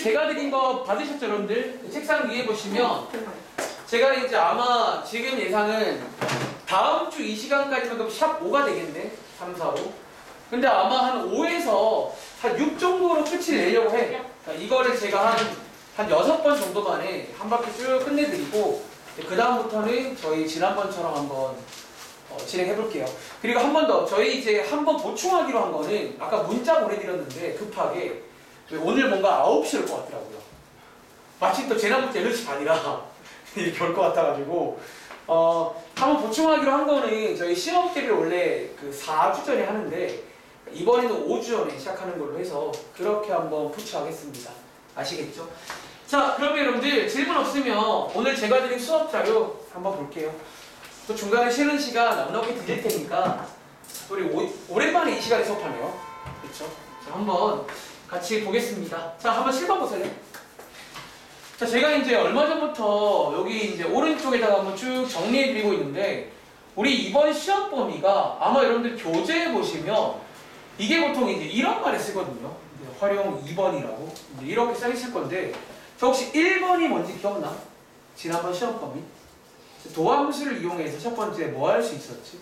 제가 드린 거 받으셨죠, 여러분들? 책상 위에 보시면 제가 이제 아마 지금 예상은 다음 주 이 시간까지면 그럼 샵 5가 되겠네. 3, 4, 5. 근데 아마 한 5에서 한 6 정도로 끝을 내려고 해. 그러니까 이거를 제가 한 6번 정도 만에 한 바퀴 쭉 끝내드리고, 그 다음부터는 저희 지난번처럼 한번 진행해 볼게요. 그리고 한 번 더, 저희 이제 한 번 보충하기로 한 거는 아까 문자 보내드렸는데 급하게 오늘 뭔가 9시에 올 것 같더라고요. 마침 또 지난번부터 8시 반이라 이렇게 올 것 같아가지고 한번 보충하기로 한 거는 저희 시험 대비를 원래 그 4주 전에 하는데 이번에는 5주 전에 시작하는 걸로 해서 그렇게 한번 푸치하겠습니다. 아시겠죠? 자, 그러면 여러분들 질문 없으면 오늘 제가 드린 수업 자료 한번 볼게요. 또 중간에 쉬는 시간 넉넉히 드릴 테니까 우리 오랜만에 이 시간에 수업하네요. 그렇죠? 자, 한번 같이 보겠습니다. 자, 한번 실방 보세요. 자, 제가 이제 얼마 전부터 여기 이제 오른쪽에다가 한번 쭉 정리해드리고 있는데, 우리 이번 시험 범위가 아마 여러분들 교재에 보시면 이게 보통 이제 이런 말에 쓰거든요. 활용 2번이라고 이렇게 써있을 건데, 저 혹시 1번이 뭔지 기억나? 지난번 시험 범위? 도함수를 이용해서 첫 번째 뭐 할 수 있었지?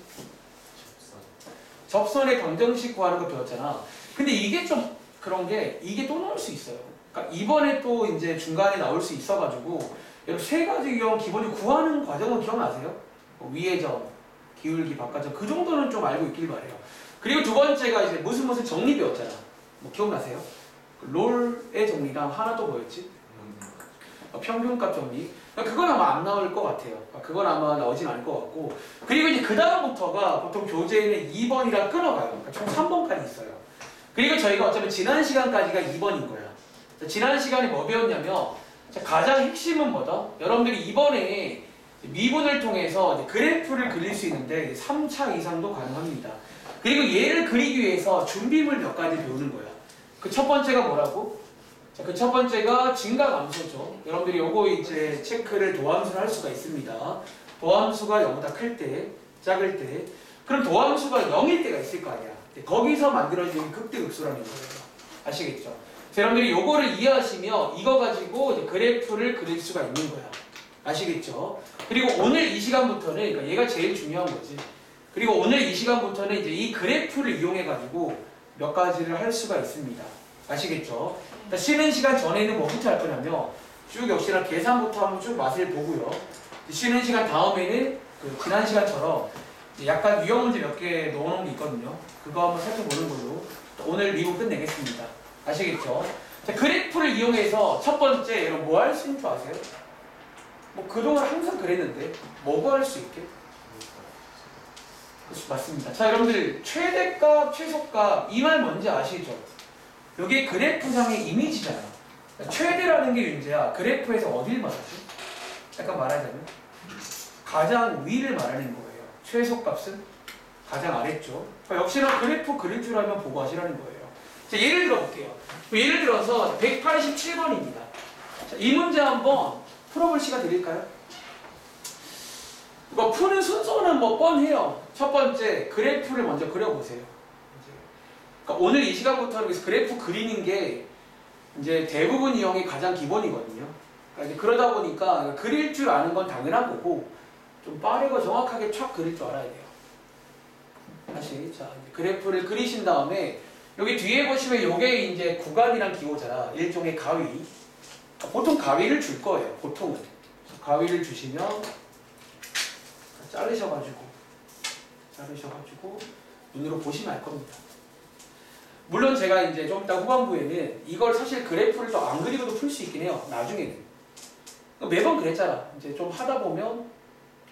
접선의 방정식 구하는 거 배웠잖아. 근데 이게 좀 그런 게 이게 또 나올 수 있어요. 그러니까 이번에 또 이제 중간에 나올 수 있어가지고 여러분 세 가지 유형 기본적으로 구하는 과정은 기억나세요? 위의 점, 기울기, 바깥점 그 정도는 좀 알고 있길 바래요. 그리고 두 번째가 이제 무슨 정리 배웠잖아. 뭐 기억나세요? 롤의 정리랑 하나 또 뭐였지? 평균값 정리. 그건 아마 안 나올 것 같아요. 그건 아마 나오진 않을 것 같고. 그리고 이제 그 다음부터가 보통 교재에는 2번이라 끊어가요. 그러니까 총 3번까지 있어요. 그리고 저희가 어차피 지난 시간까지가 2번인 거야. 지난 시간에 뭐 배웠냐면 가장 핵심은 뭐다? 여러분들이 이번에 미분을 통해서 그래프를 그릴 수 있는데 3차 이상도 가능합니다. 그리고 얘를 그리기 위해서 준비물 몇 가지 배우는 거야. 그 첫 번째가 뭐라고? 자, 그 첫 번째가 증가감소죠. 여러분들이 요거 이제 체크를 도함수를 할 수가 있습니다. 도함수가 0보다 클 때, 작을 때. 그럼 도함수가 0일 때가 있을 거 아니야. 거기서 만들어지는 극대극소라는 거예요. 아시겠죠? 자, 여러분들이 요거를 이해하시면 이거 가지고 이제 그래프를 그릴 수가 있는 거야. 아시겠죠? 그리고 오늘 이 시간부터는, 그러니까 얘가 제일 중요한 거지. 그리고 오늘 이 시간부터는 이제 이 그래프를 이용해가지고 몇 가지를 할 수가 있습니다. 아시겠죠? 쉬는 시간 전에는 뭐부터 할 거냐면 쭉 역시나 계산부터 한번 쭉 맛을 보고요. 쉬는 시간 다음에는 그 지난 시간처럼 약간 유형 문제 몇 개 넣어놓은 게 있거든요. 그거 한번 살펴보는 걸로 오늘 미분 끝내겠습니다. 아시겠죠? 자, 그래프를 이용해서 첫 번째 여러분 뭐 할 수 있는 줄 아세요? 뭐 그동안 항상 그랬는데 뭐 구할 수 있게? 맞습니다. 자, 여러분들 최대값, 최소값 이 말 뭔지 아시죠? 이게 그래프상의 이미지잖아. 최대라는 게 문제야. 그래프에서 어딜 말하지? 약간 말하자면 가장 위를 말하는 거예요. 최소값은 가장 아래쪽. 그러니까 역시나 그래프 그릴 줄 알면 보고 하시라는 거예요. 자, 예를 들어 볼게요. 예를 들어서 187번입니다. 자, 이 문제 한번 풀어볼 시간 드릴까요? 이거 푸는 순서는 뭐 뻔해요. 첫 번째 그래프를 먼저 그려보세요. 그러니까 오늘 이 시간부터는 그래프 그리는 게 이제 대부분 유형이 가장 기본이거든요. 그러니까 이제 그러다 보니까 그릴 줄 아는 건 당연한 거고 좀 빠르고 정확하게 촥 그릴 줄 알아야 돼요. 다시 자 이제 그래프를 그리신 다음에 여기 뒤에 보시면 이게 이제 구간이랑 기호잖아. 일종의 가위. 보통 가위를 줄 거예요. 보통은 가위를 주시면 자르셔가지고 눈으로 보시면 알 겁니다. 물론 제가 이제 좀 이따 후반부에는 이걸 사실 그래프를 또 안 그리고도 풀 수 있긴 해요. 나중에는. 매번 그랬잖아. 이제 좀 하다 보면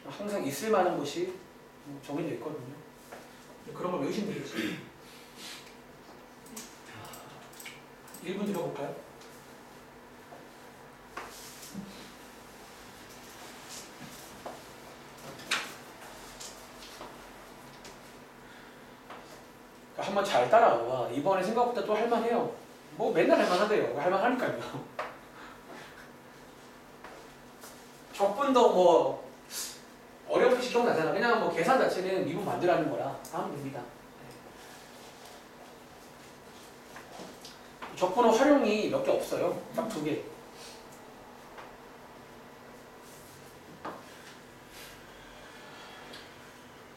항상 있을 만한 것이 정해져 있거든요. 그런 걸 의심되겠지. 1분 들어볼까요? 한번 잘 따라와. 이번에 생각보다 또 할만해요. 뭐 맨날 할만하대요. 할만하니까요. 적분 더 뭐 어렵게 기억나잖아. 그냥 뭐 계산 자체는 미분 만들라는 거라 하면 됩니다. 적분은 활용이 몇 개 없어요. 딱 2개.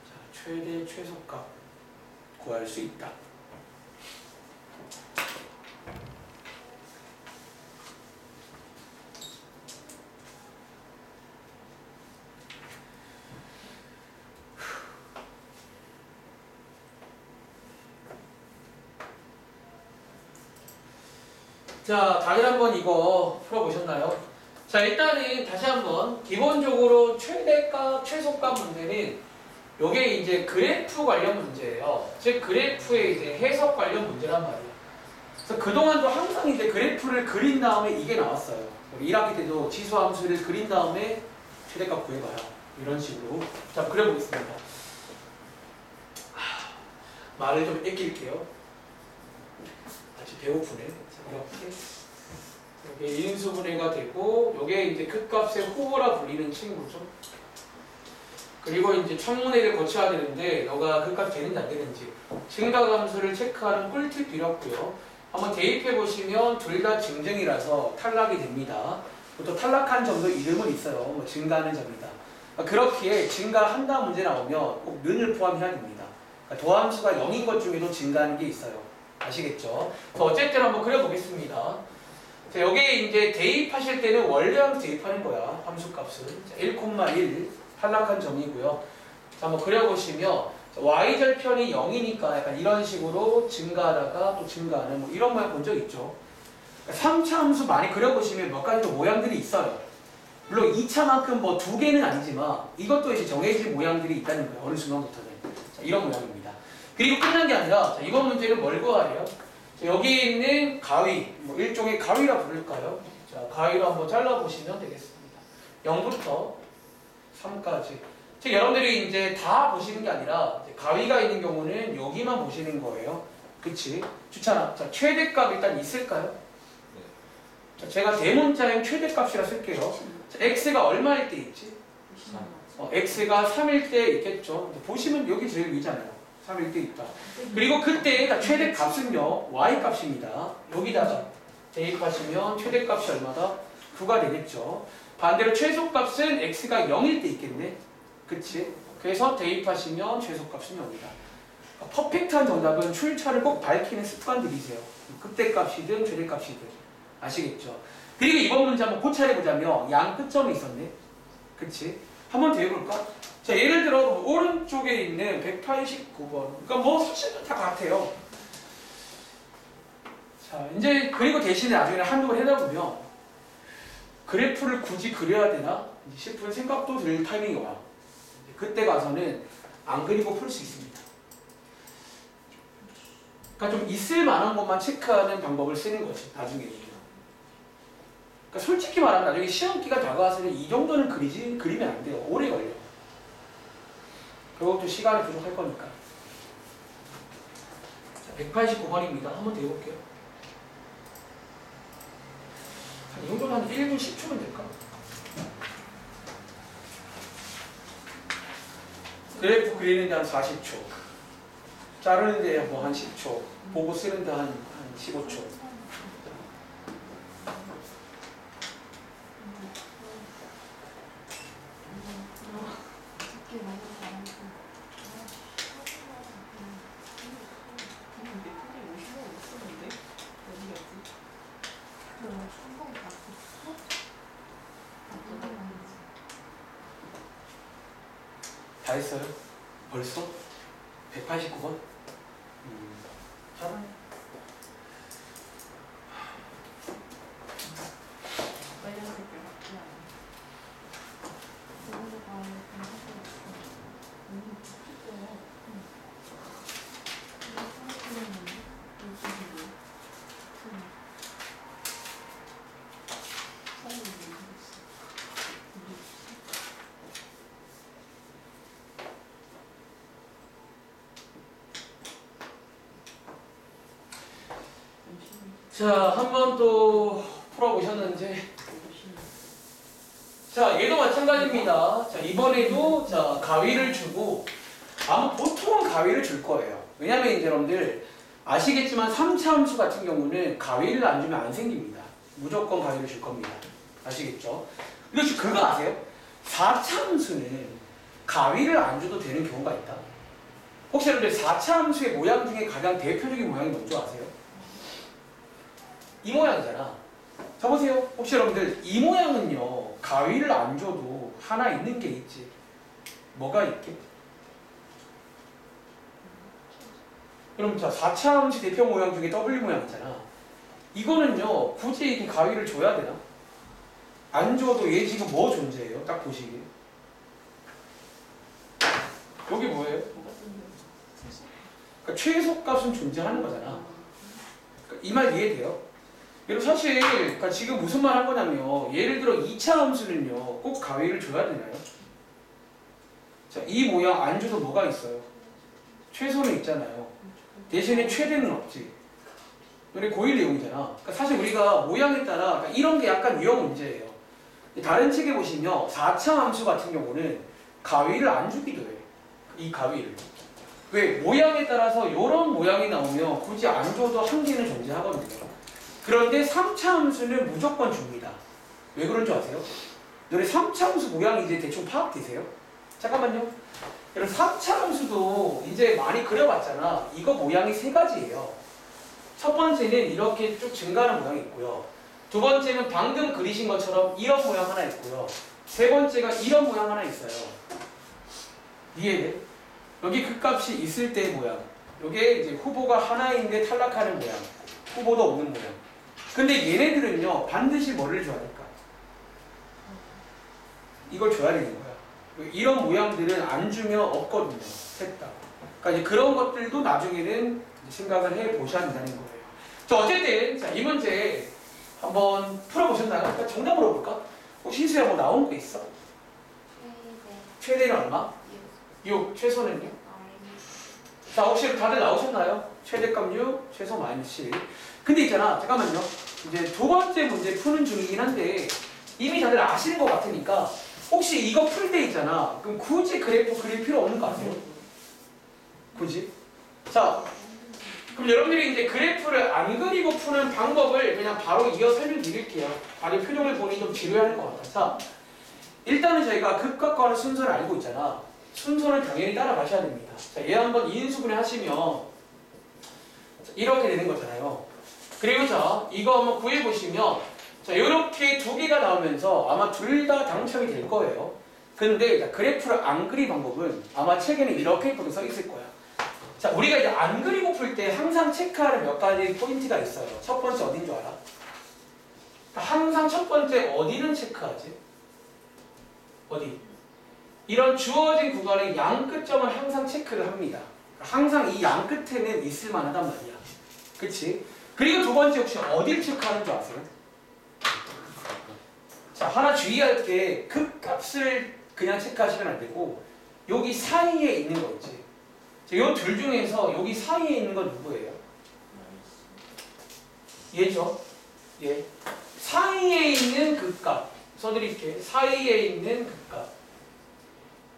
자, 최대 최소값 구할 수 있다. 자, 다들 한번 이거 풀어보셨나요? 자, 일단은 다시 한번 기본적으로 최대값, 최소값 문제는 요게 이제 그래프 관련 문제예요. 즉 그래프의 이제 해석 관련 문제란 말이에요. 그래서 그동안도 항상 이제 그래프를 그린 다음에 이게 나왔어요. 1학기 때도 지수함수를 그린 다음에 최대값 구해봐요. 이런 식으로. 자, 그려보겠습니다. 말을 좀 아낄게요. 아직 배고프네. 이렇게 이게 인수분해가 되고 요게 이제 극값의 호보라 불리는 친구죠. 그리고 이제 청문회를 거쳐야 되는데 너가 극값 되는지 안 되는지 증가함수를 체크하는 꿀팁 드렸고요. 한번 대입해 보시면 둘 다 증증이라서 탈락이 됩니다. 또 탈락한 점도 이름은 있어요. 뭐 증가하는 점이다. 그렇기에 증가한다 문제 나오면 꼭 는을 포함해야 됩니다. 그러니까 도함수가 0인 것 중에도 증가하는 게 있어요. 아시겠죠? 어쨌든 한번 그려보겠습니다. 자, 여기에 이제 대입하실 때는 원래함수 대입하는 거야. 함수값을. 1,1 탈락한 점이고요. 자, 한번 그려보시면 y절편이 0이니까 약간 이런 식으로 증가하다가 또 증가하는 뭐 이런 모양 본 적 있죠? 3차 함수 많이 그려보시면 몇 가지 또 모양들이 있어요. 물론 2차만큼 뭐 2개는 아니지만 이것도 이제 정해질 모양들이 있다는 거예요. 어느 순간부터는. 자, 이런 모양입니다. 그리고 끝난 게 아니라 자, 이번 문제는 뭘 구하래요? 자, 여기 있는 가위, 뭐 일종의 가위라 부를까요? 자, 가위로 한번 잘라보시면 되겠습니다. 0부터 3까지. 즉 여러분들이 이제 다 보시는 게 아니라 이제 가위가 있는 경우는 여기만 보시는 거예요. 그치? 좋잖아. 자, 최대값 일단 있을까요? 자, 제가 대문자형 최대값이라 쓸게요. 자, x가 얼마일 때 있지? x가 3일 때 있겠죠. 보시면 여기 제일 위잖아요. 3일 때 있다. 그리고 그때 최대값은요. y값입니다. 여기다가 대입하시면 최대값이 얼마다? 9가 되겠죠. 반대로 최소값은 x가 0일 때 있겠네. 그치? 그래서 대입하시면 최소값은 0이다. 퍼펙트한 정답은 출처를 꼭 밝히는 습관 들이세요. 극대값이든 최대값이든. 아시겠죠? 그리고 이번 문제 한번 고찰해보자면 양 끝점이 있었네. 그치? 한번 더 해볼까? 자, 예를 들어 오른쪽에 있는 189번. 그러니까 뭐 사실은 다 같아요. 자, 이제 그리고 대신에 나중에 한쪽을 해다보면 그래프를 굳이 그려야 되나 싶은 생각도 들 타이밍이 와요. 그때 가서는 안 그리고 풀 수 있습니다. 그러니까 좀 있을 만한 것만 체크하는 방법을 쓰는 거지, 나중에는. 그러니까 솔직히 말하면 나중에 시험기가 다가와서는 이 정도는 그리면 안 돼요. 오래 걸려. 그것도 시간이 부족할 거니까. 자, 189번입니다. 한번 더 해볼게요. 이 정도는 한 1분 10초면 될까? 그래프 그리는데 한 40초. 자르는데 뭐 한 10초. 보고 쓰는데 한 15초. 다 했어요? 벌써? 189번? 잘하네. 자, 한 번 또 풀어보셨는지. 자, 얘도 마찬가지입니다. 자, 이번에도 자, 가위를 주고, 아마 보통은 가위를 줄 거예요. 왜냐면 이제 여러분들, 아시겠지만 3차 함수 같은 경우는 가위를 안 주면 안 생깁니다. 무조건 가위를 줄 겁니다. 아시겠죠? 그리고 그거 아세요? 4차 함수는 가위를 안 줘도 되는 경우가 있다. 혹시 여러분들 4차 함수의 모양 중에 가장 대표적인 모양이 뭔지 아세요? 이 모양이잖아. 자 보세요. 혹시 여러분들 이 모양은요 가위를 안 줘도 하나 있는 게 있지. 뭐가 있게? 그럼 자 4차 함수 대표 모양 중에 W 모양이잖아. 이거는요 굳이 이렇게 가위를 줘야 되나? 안 줘도 얘 지금 뭐 존재해요? 딱 보시기에 여기 뭐예요? 그러니까 최소값은 존재하는 거잖아. 그러니까 이 말 이해돼요? 그리고 사실 그러니까 지금 무슨 말 한 거냐면 예를 들어 2차 함수는요 꼭 가위를 줘야 되나요? 자, 이 모양 안 줘도 뭐가 있어요? 최소는 있잖아요. 대신에 최대는 없지. 우리 고1 내용이잖아. 그러니까 사실 우리가 모양에 따라 그러니까 이런 게 약간 유형 문제예요. 다른 책에 보시면 4차 함수 같은 경우는 가위를 안 주기도 해. 이 가위를. 왜? 모양에 따라서 이런 모양이 나오면 굳이 안 줘도 한계는 존재하거든요. 그런데 3차 함수는 무조건 줍니다. 왜 그런 줄 아세요? 너네 3차 함수 모양이 이제 대충 파악되세요? 잠깐만요. 여러분 3차 함수도 이제 많이 그려봤잖아. 이거 모양이 세 가지예요. 첫 번째는 이렇게 쭉 증가하는 모양이 있고요. 두 번째는 방금 그리신 것처럼 이런 모양 하나 있고요. 세 번째가 이런 모양 하나 있어요. 이해돼? 여기 극값이 있을 때의 모양. 이게 이제 후보가 하나인데 탈락하는 모양. 후보도 없는 모양. 근데 얘네들은요 반드시 뭐를 줘야 될까? 이걸 줘야 되는 거야. 이런 모양들은 안 주면 없거든요. 셋 다. 그러니까 이제 그런 것들도 나중에는 생각을 해 보셔야 된다는 거예요. 자, 어쨌든 자, 이 문제 한번 풀어보셨나요? 그러니까 정답 물어볼까? 혹시 희수야 뭐 나온 거 있어? 최대는 얼마? 6. 최소는요? 자, 혹시 다들 나오셨나요? 최대값 6, 최소 마이너스 7. 근데 있잖아, 잠깐만요. 이제 두 번째 문제 푸는 중이긴 한데 이미 다들 아시는 것 같으니까 혹시 이거 풀 때 있잖아. 그럼 굳이 그래프 그릴 필요 없는 거 아세요? 굳이? 자, 그럼 여러분들이 이제 그래프를 안 그리고 푸는 방법을 그냥 바로 이어 설명드릴게요. 다들 표정을 보니 좀 지루해할 것 같아. 자, 일단은 저희가 극과 과의 순서를 알고 있잖아. 순서는 당연히 따라가셔야 됩니다. 자, 얘 한번 인수분해 하시면 이렇게 되는 거잖아요. 그리고 자, 이거 한번 구해보시면 자, 이렇게 두 개가 나오면서 아마 둘 다 당첨이 될 거예요. 근데 자, 그래프를 안 그린 방법은 아마 책에는 이렇게 보도 써 있을 거야. 자, 우리가 이제 안 그리고 풀 때 항상 체크하는 몇 가지 포인트가 있어요. 첫 번째 어딘 줄 알아? 항상 첫 번째 어디는 체크하지? 어디? 이런 주어진 구간의 양 끝점을 항상 체크를 합니다. 항상 이 양 끝에는 있을 만하단 말이야. 그치? 그리고 두 번째 혹시 어딜 체크하는 줄 아세요? 자, 하나 주의할 게 극값을 그냥 체크하시면 안 되고 여기 사이에 있는 거 있지? 이 둘 중에서 여기 사이에 있는 건 누구예요? 얘죠? 얘. 사이에 있는 극값. 써드릴게. 사이에 있는 극값.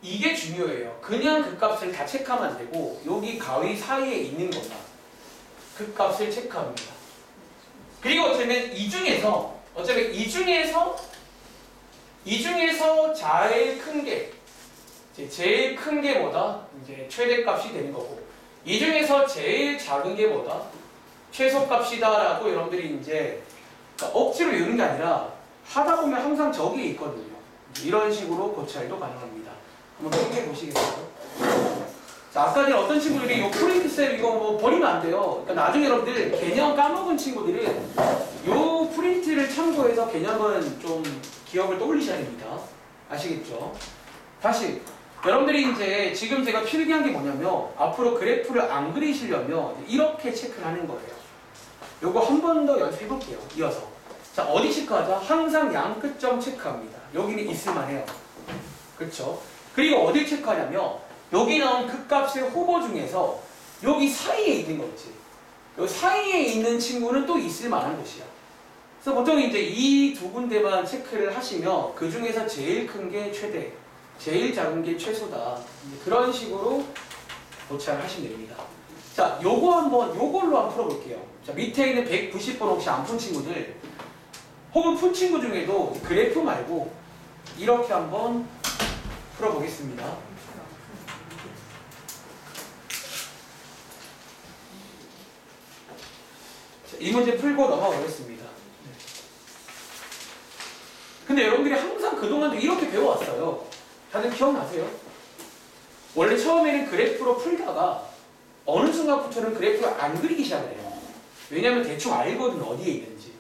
이게 중요해요. 그냥 극값을 다 체크하면 안 되고 여기 가위 사이에 있는 것만 극값을 체크합니다. 그리고 어쩌면 이 중에서 제일 큰 게 제일 큰 게 뭐다? 이제 최대값이 되는 거고 이 중에서 제일 작은 게 뭐다? 최소값이다라고 여러분들이 이제 그러니까 억지로 외우는 게 아니라 하다 보면 항상 저기 있거든요. 이런 식으로 고찰도 가능합니다. 한번 생각해 보시겠어요? 자, 아까 전에 어떤 친구들이 이 프린트셀 이거 뭐 버리면 안 돼요. 그러니까 나중에 여러분들 개념 까먹은 친구들은 이 프린트를 참고해서 개념은 좀 기억을 떠올리셔야 됩니다. 아시겠죠? 다시 여러분들이 이제 지금 제가 필기한 게 뭐냐면 앞으로 그래프를 안 그리시려면 이렇게 체크를 하는 거예요. 요거 한 번 더 연습해 볼게요. 이어서. 자, 어디 체크하자? 항상 양 끝점 체크합니다. 여기는 있을만해요. 그렇죠? 그리고 어디 체크하냐면 여기 나온 극값의 후보 중에서 여기 사이에 있는 거 있지. 여기 사이에 있는 친구는 또 있을 만한 곳이야. 그래서 보통 이제 이 두 군데만 체크를 하시면 그 중에서 제일 큰 게 최대, 제일 작은 게 최소다. 그런 식으로 고찰을 하시면 됩니다. 자, 요걸로 한번 풀어볼게요. 자, 밑에 있는 190번 혹시 안 푼 친구들, 혹은 푼 친구 중에도 그래프 말고 이렇게 한번 풀어보겠습니다. 자, 이 문제 풀고 넘어가겠습니다. 근데 여러분들이 항상 그동안도 이렇게 배워왔어요. 다들 기억나세요? 원래 처음에는 그래프로 풀다가 어느 순간부터는 그래프를 안 그리기 시작을 해요. 왜냐면 대충 알거든, 어디에 있는지.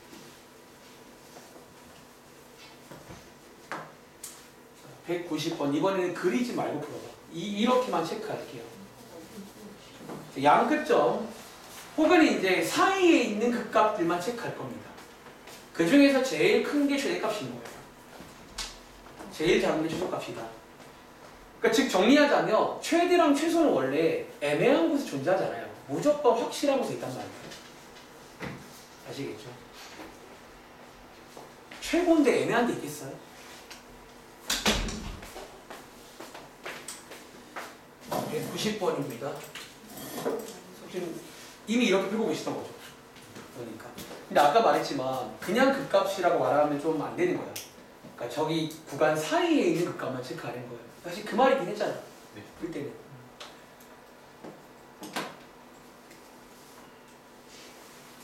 190번 이번에는 그리지 말고 풀어봐. 이렇게만 체크할게요. 양끝점 혹은 이제 사이에 있는 극값들만 체크할 겁니다. 그 중에서 제일 큰 게 최대값인 거예요. 제일 작은 게 최소값이다. 그러니까 즉 정리하자면 최대랑 최소는 원래 애매한 곳에 존재하잖아요. 무조건 확실한 곳에 있단 말이에요. 아시겠죠? 최고인데 애매한 데 있겠어요? 네, 90번입니다. 지금 이미 이렇게 풀고 계시던 거죠. 그러니까. 근데 아까 말했지만 그냥 극값이라고 말하면 좀 안 되는 거야. 그러니까 저기 구간 사이에 있는 극값만 체크하는 거예요. 사실 그 말이긴 했잖아. 네. 풀 때는.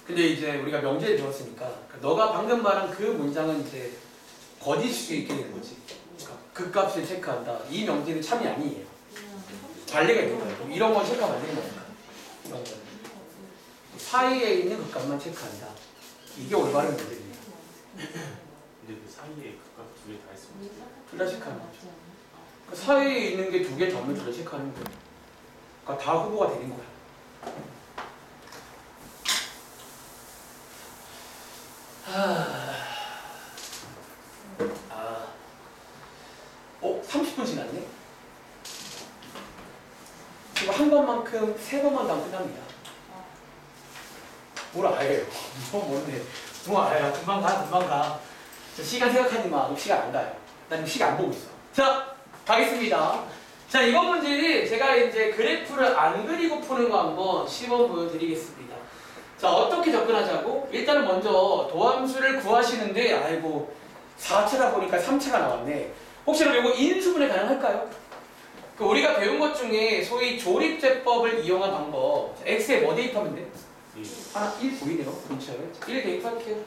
근데 이제 우리가 명제를 배웠으니까 그러니까 너가 방금 말한 그 문장은 이제 거짓일 수 있게 되는 거지. 그러니까 극값을 체크한다. 이 명제는 참이 아니에요. 관례가 있는 거예요. 이런 건 체크하면 안 되는 거니까. 이런 건. 사이에 있는 극값만 체크한다. 이게 올바른 문제입니다. 근데 그 사이에 극값 두 개 다 있으면 둘 다 체크하는 거죠. 그 사이에 있는 게 두 개 더하면 둘 다 체크하는 거예요. 그러니까 다 후보가 되는 거야. 아, 30분 지났네? 이거 한 번만큼 세 번만 더 하면 끝납니다. 뭘 알아요? 뭔데? 뭐 알아요? 금방 가. 저 시간 생각하지 마. 너 시간 안 가요. 난 시간 안 보고 있어. 자, 가겠습니다. 자, 이번 문제는 제가 이제 그래프를 안 그리고 푸는 거 한번 시범 보여드리겠습니다. 자, 어떻게 접근하자고? 일단은 먼저 도함수를 구하시는데, 아이고, 4차다 보니까 3차가 나왔네. 혹시 그럼 이거 인수분해 가능할까요? 그 우리가 배운 것 중에 소위 조립제법을 이용한 방법. x에 뭐 대입하면 돼? 하나 1 보이네요. 그렇죠. 1 대입할게요.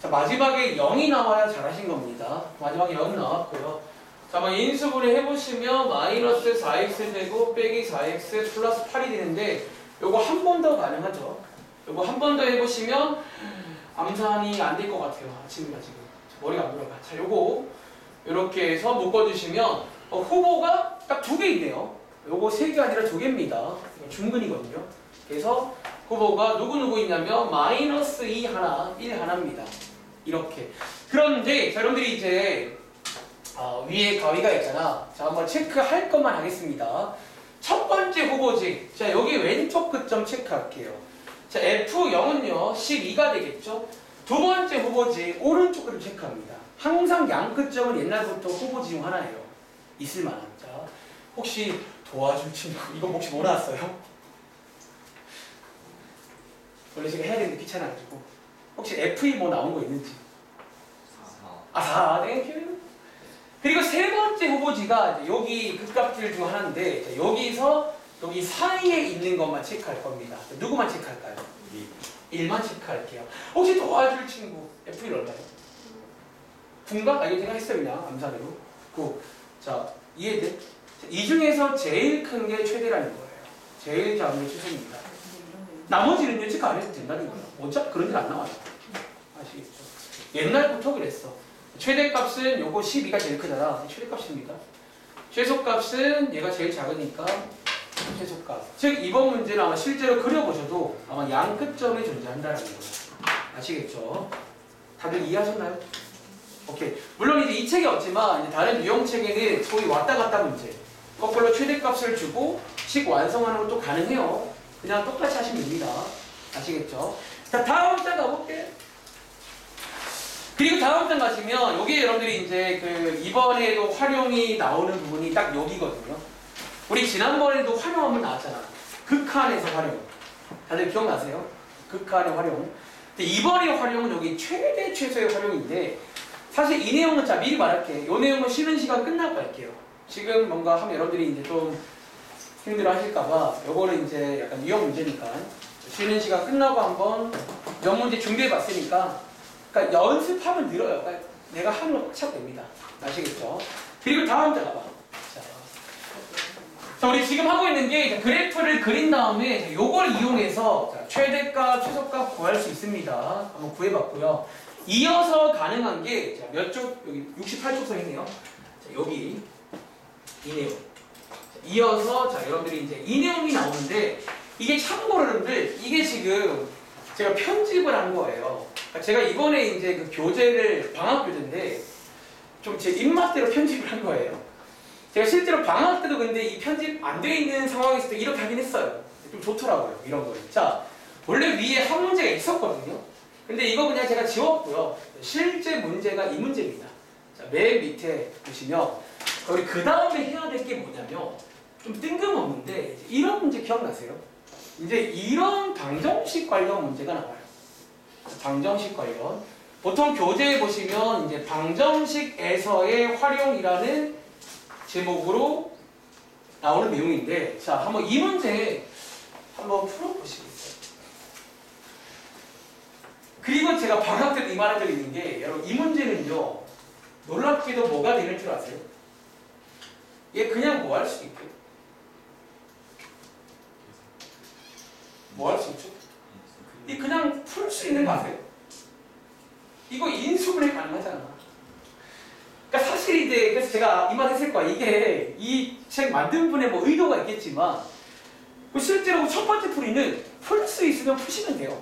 자, 마지막에 0이 나와야 잘하신 겁니다. 마지막에 0 나왔고요. 자, 뭐 인수분해 해보시면 마이너스 4x 제곱 빼기 4x 플러스 8이 되는데 요거 한 번 더 가능하죠. 요거 한 번 더 해보시면 암산이 안 될 것 같아요. 아침이라 지금 머리가 안 돌아가. 자, 요거 요렇게 해서 묶어주시면 후보가 딱 두 개 있네요. 요거 세 개 아니라 두 개입니다. 중근이거든요. 그래서 후보가 누구 있냐면 마이너스 2 하나, 1 하나입니다. 이렇게. 그런데 자, 여러분들이 이제 위에 가위가 있잖아. 자, 한번 체크할 것만 하겠습니다. 첫 번째 후보지. 자, 여기 왼쪽 끝점 체크할게요. 자, F0은요 12가 되겠죠. 두 번째 후보지 오른쪽 끝점 체크합니다. 항상 양 끝점은 옛날부터 후보지 중 하나예요. 있을 만한. 자, 혹시 도와줄 친구 이거 혹시 뭐 나왔어요? 원래 제가 해야 되는데 귀찮아가지고 혹시 FE 뭐 나온 거 있는지? 4. 땡큐. 그리고 세 번째 후보지가 여기 극값들 중 하나인데 자, 여기서 여기 사이에 있는 것만 체크할 겁니다. 누구만 체크할까요? 1만 체크할게요. 혹시 도와줄 친구 FE 얼마요? 9인가? 이거 제가 했어요 그냥 암산으로. 9. 자, 이해돼? 이 중에서 제일 큰 게 최대라는 거예요. 제일 작은 게 최소입니다. 나머지는 체크 안 해도 된다는 거예요. 어차피 그런 일 안 나와요. 아시겠죠? 옛날부터 그랬어. 최대값은 요거 12가 제일 크잖아. 최대값입니다. 최소값은 얘가 제일 작으니까 최소값. 즉 이번 문제는 아마 실제로 그려보셔도 아마 양 끝점이 존재한다는 거예요. 아시겠죠? 다들 이해하셨나요? 오케이. 물론 이제 이 책이 없지만 이제 다른 유형 책에는 소위 왔다 갔다 문제. 거꾸로 최대값을 주고 식 완성하는 것도 가능해요. 그냥 똑같이 하시면 됩니다. 아시겠죠? 자, 다음 장 가볼게요. 그리고 다음 장 가시면 여기 여러분들이 이제 그 이번에도 활용이 나오는 부분이 딱 여기거든요. 우리 지난번에도 활용 한번 나왔잖아. 극한에서 활용. 다들 기억나세요? 극한의 활용. 근데 이번에 활용은 여기 최대 최소의 활용인데 사실 이 내용은 자 미리 말할게. 이 내용은 쉬는 시간 끝나고 할게요. 지금 뭔가 하면 여러분들이 이제 좀 힘들어 하실까봐 요거는 이제 약간 유형 문제니까 쉬는 시간 끝나고 한번 몇 문제 준비해 봤으니까 그러니까 연습하면 늘어요. 그러니까 내가 하는 거 꽉 차도 됩니다. 아시겠죠? 그리고 다음 자 봐봐. 자, 우리 지금 하고 있는 게 이제 그래프를 그린 다음에 요걸 이용해서 자, 최대값, 최소값 구할 수 있습니다. 한번 구해봤고요. 이어서 가능한 게 몇 쪽? 여기 68쪽 선이네요. 자, 여기 이 내용. 자, 이어서 자 여러분들이 이제 이 내용이 나오는데 이게 참고로 여러분들 이게 지금 제가 편집을 한 거예요. 그러니까 제가 이번에 이제 그 교재를 방학 교재인데 좀 제 입맛대로 편집을 한 거예요. 제가 실제로 방학 때도 근데 이 편집 안 돼 있는 상황에 있을 때 이렇게 하긴 했어요. 좀 좋더라고요. 이런 거. 자, 원래 위에 한 문제가 있었거든요. 근데 이거 그냥 제가 지웠고요. 실제 문제가 이 문제입니다. 자, 맨 밑에 보시면 우리 그 다음에 해야 될 게 뭐냐면 좀 뜬금없는데 이런 문제 기억나세요? 이제 이런 방정식 관련 문제가 나와요. 방정식 관련. 보통 교재에 보시면 이제 방정식에서의 활용이라는 제목으로 나오는 내용인데 자 한번 이 문제 한번 풀어보시겠어요? 그리고 제가 방학 때도 이 말을 드리는 게 여러분 이 문제는요 놀랍게도 뭐가 되는 줄 아세요? 얘 그냥 뭐 할 수 있고요. 뭐 할 수 있죠? 이 그냥 풀 수 있는 거 아세요? 이거 인수분해 가능하잖아. 그러니까 사실 이제 그래서 제가 이 말 했을 거야. 이게 이 책 만든 분의 뭐 의도가 있겠지만 실제로 첫 번째 풀이는 풀 수 있으면 푸시면 돼요.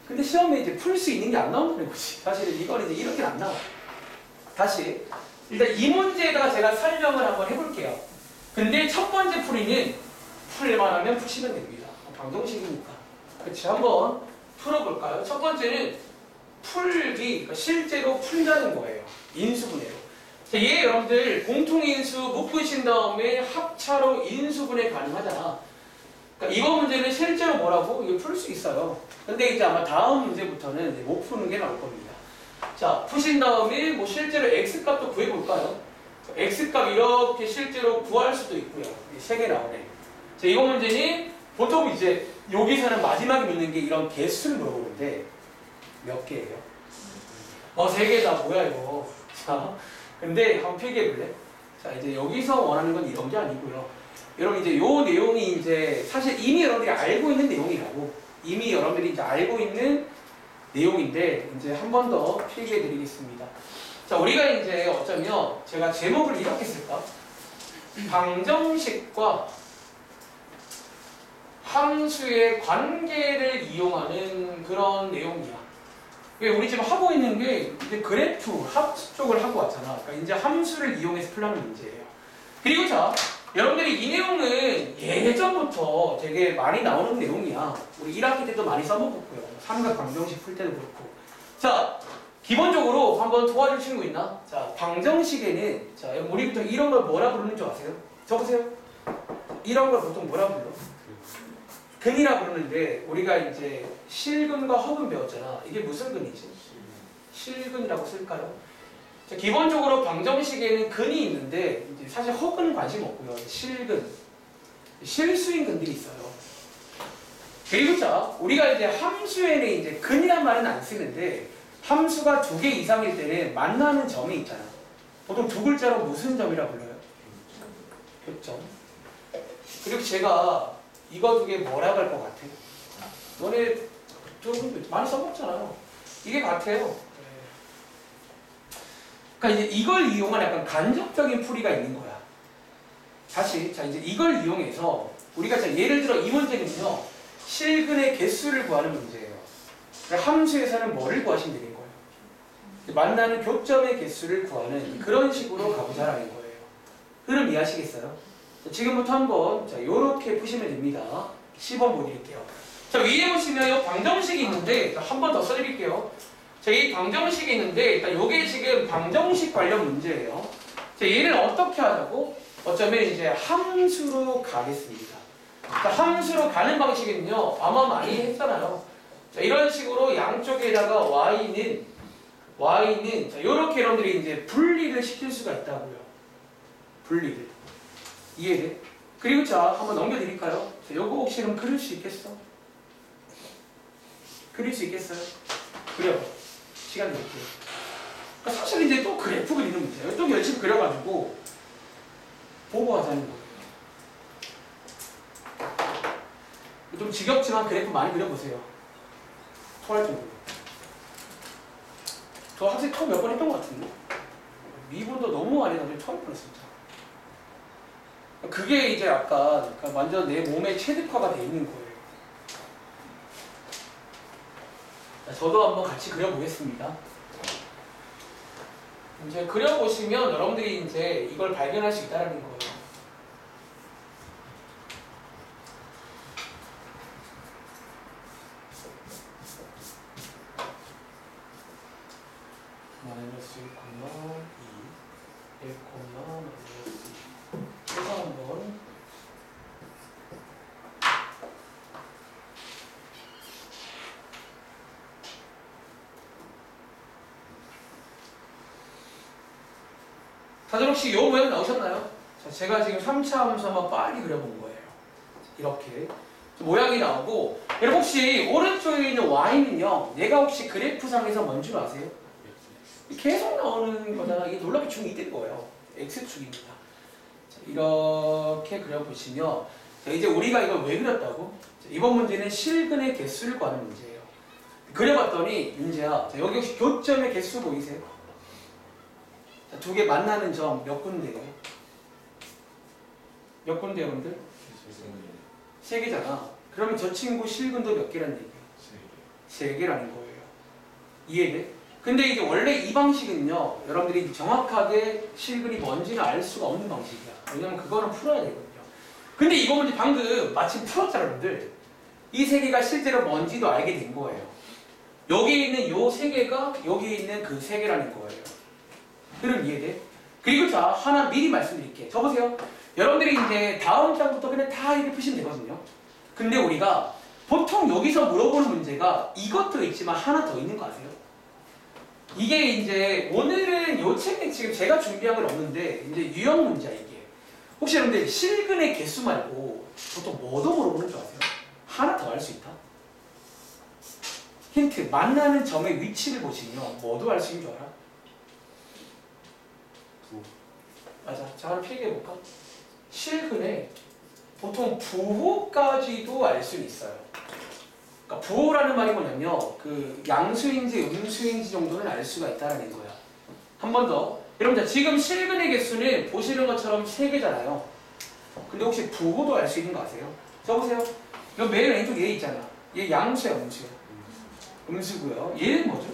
근데 시험에 이제 풀 수 있는 게 안 나온다는 거지. 사실은 이건 이제 이렇게는 안 나와. 다시 일단 이 문제에다가 제가 설명을 한번 해볼게요. 근데 첫 번째 풀이는 풀만 하면 푸시면 됩니다. 방정식이니까. 그렇지. 한번 풀어볼까요? 첫 번째는 풀기, 그러니까 실제로 풀자는 거예요. 인수분해로. 자, 얘 여러분들 공통인수 묶으신 다음에 합차로 인수분해 가능하잖아. 그러니까 이번 문제는 실제로 뭐라고? 이거 풀 수 있어요. 근데 이제 아마 다음 문제부터는 이제 못 푸는 게 나올 겁니다. 자, 푸신 다음에 뭐 실제로 x값도 구해볼까요? x값 이렇게 실제로 구할 수도 있고요. 3개 나오네. 자, 이번 문제는 보통 이제 여기서는 마지막에 묻는 게 이런 개수를 물어보는데 몇 개예요? 3개다. 뭐야 이거. 자, 근데 한번 필기해볼래? 자, 이제 여기서 원하는 건 이런 게 아니고요. 여러분 이제 요 내용이 이제 사실 이미 여러분들이 알고 있는 내용이라고. 이미 여러분들이 이제 알고 있는 내용인데 이제 한 번 더 필기해드리겠습니다. 자, 우리가 이제 어쩌면 제가 제목을 이렇게 쓸까? 방정식과 함수의 관계를 이용하는 그런 내용이야. 왜 우리 지금 하고 있는 게 이제 그래프, 함수 쪽을 하고 왔잖아. 그러니까 이제 함수를 이용해서 풀라는 문제예요. 그리고 자, 여러분들이 이 내용은 예전부터 되게 많이 나오는 내용이야. 우리 1학기 때도 많이 써먹었고요. 삼각 방정식 풀 때도 그렇고. 자, 기본적으로 한번 도와줄 친구 있나? 자, 방정식에는 자, 우리부터 이런 걸 뭐라 부르는 줄 아세요? 적으세요. 이런 걸 보통 뭐라 불러? 근이라 부르는데 우리가 이제 실근과 허근 배웠잖아. 이게 무슨 근이지? 실근이라고 쓸까요? 자, 기본적으로 방정식에는 근이 있는데 이제 사실 허근은 관심 없고요. 실근, 실수인 근들이 있어요. 그리고 자, 우리가 이제 함수에는 이제 근이란 말은 안 쓰는데 함수가 2개 이상일 때는 만나는 점이 있잖아. 보통 2글자로 무슨 점이라 불러요? 교점. 그리고 제가 이거 2개 뭐라고 할 것 같아? 너네 좀 많이 써먹잖아요. 이게 같아요. 그러니까 이제 이걸 이용한 약간 간접적인 풀이가 있는 거야. 다시 자 이제 이걸 이용해서 우리가 자 예를 들어 이 문제는요 실근의 개수를 구하는 문제예요. 그러니까 함수에서는 뭐를 구하시면 되는 거예요? 만나는 교점의 개수를 구하는 그런 식으로 가보자라는 거예요. 흐름 이해하시겠어요? 자, 지금부터 한번 자 요렇게 푸시면 됩니다. 10번 보여드릴게요. 자 위에 보시면 이 방정식이 있는데 한 번 더 써드릴게요. 자, 이 방정식이 있는데 일단 요게 지금 방정식 관련 문제예요. 자, 얘를 어떻게 하자고? 어쩌면 이제 함수로 가겠습니다. 자, 함수로 가는 방식은요, 아마 많이 했잖아요. 자, 이런 식으로 양쪽에다가 y는 자, 이렇게 여러분들이 이제 분리를 시킬 수가 있다고요. 분리를. 이해돼? 그리고 자, 한번 넘겨드릴까요? 자, 요거 혹시 그럼 그릴 수 있겠어? 그릴 수 있겠어요? 그려. 시간 드릴게요. 그러니까 사실 이제 또 그래프 그리는 문제예요. 좀 열심히 그려가지고 보고 하자는 거예요. 좀 지겹지만 그래프 많이 그려보세요. 토할 정도로. 저 학생 토 몇 번 했던 것 같은데? 미분도 너무 많이 나서 토할 뻔했어, 진짜. 그게 이제 약간 완전 내 몸에 체득화가 돼 있는 거예요. 자, 저도 한번 같이 그려보겠습니다. 이제 그려보시면 여러분들이 이제 이걸 발견할 수 있다는 거예요. 마이너스 1, 2, 1, 마이너스 2. 해서 한번 다들 혹시 요 모양 나오셨나요? 자, 제가 지금 3차 함수 한번 빨리 그려본 거예요. 이렇게 모양이 나오고, 여러분 혹시 오른쪽에 있는 y는요, 얘가 혹시 그래프상에서 뭔 줄 아세요? 계속 나오는 거잖아. 이게 놀랍게 중이 된 거예요. x축입니다. 자, 이렇게 그려보시면, 자, 이제 우리가 이걸 왜 그렸다고? 자, 이번 문제는 실근의 개수를 구하는 문제예요. 그려봤더니 윤재야, 자, 여기 혹시 교점의 개수 보이세요? 두 개 만나는 점 몇 군데예요? 몇 군데 여러분들? 세 개잖아. 그러면 저 친구 실근도 몇 개란 얘기예요? 세 개라는 거예요. 이해돼? 근데 이제 원래 이 방식은요, 여러분들이 정확하게 실근이 뭔지는 알 수가 없는 방식이야. 왜냐면 그거는 풀어야 되거든요. 근데 이거 문제 방금 마침 풀었잖아, 여러분들. 이 세 개가 실제로 뭔지도 알게 된 거예요. 여기 있는 요 세 개가 여기 있는 그 세 개라는 거예요. 그럼 이해돼? 그리고 자, 하나 미리 말씀드릴게. 저 보세요. 여러분들이 이제 다음 장부터 그냥 다 이렇게 푸시면 되거든요. 근데 우리가 보통 여기서 물어보는 문제가 이것도 있지만 하나 더 있는 거 아세요? 이게 이제 오늘은 요 책에 지금 제가 준비한 건 없는데 이제 유형 문제야 이게. 혹시 여러분들 실근의 개수 말고 보통 뭐도 물어보는 줄 아세요? 하나 더 알 수 있다? 힌트, 만나는 점의 위치를 보시면 뭐도 알 수 있는 줄 알아? 맞아. 자, 하나 필기해볼까? 실근에 보통 부호까지도 알 수는 있어요. 그러니까 부호라는 말이 뭐냐면 그 양수인지 음수인지 정도는 알 수가 있다는 거야. 한 번 더. 여러분, 자, 지금 실근의 개수는 보시는 것처럼 3개잖아요. 근데 혹시 부호도 알 수 있는 거 아세요? 저 보세요. 이 맨 왼쪽 얘 있잖아. 얘 양수야, 음수야? 음수고요. 얘는 뭐죠?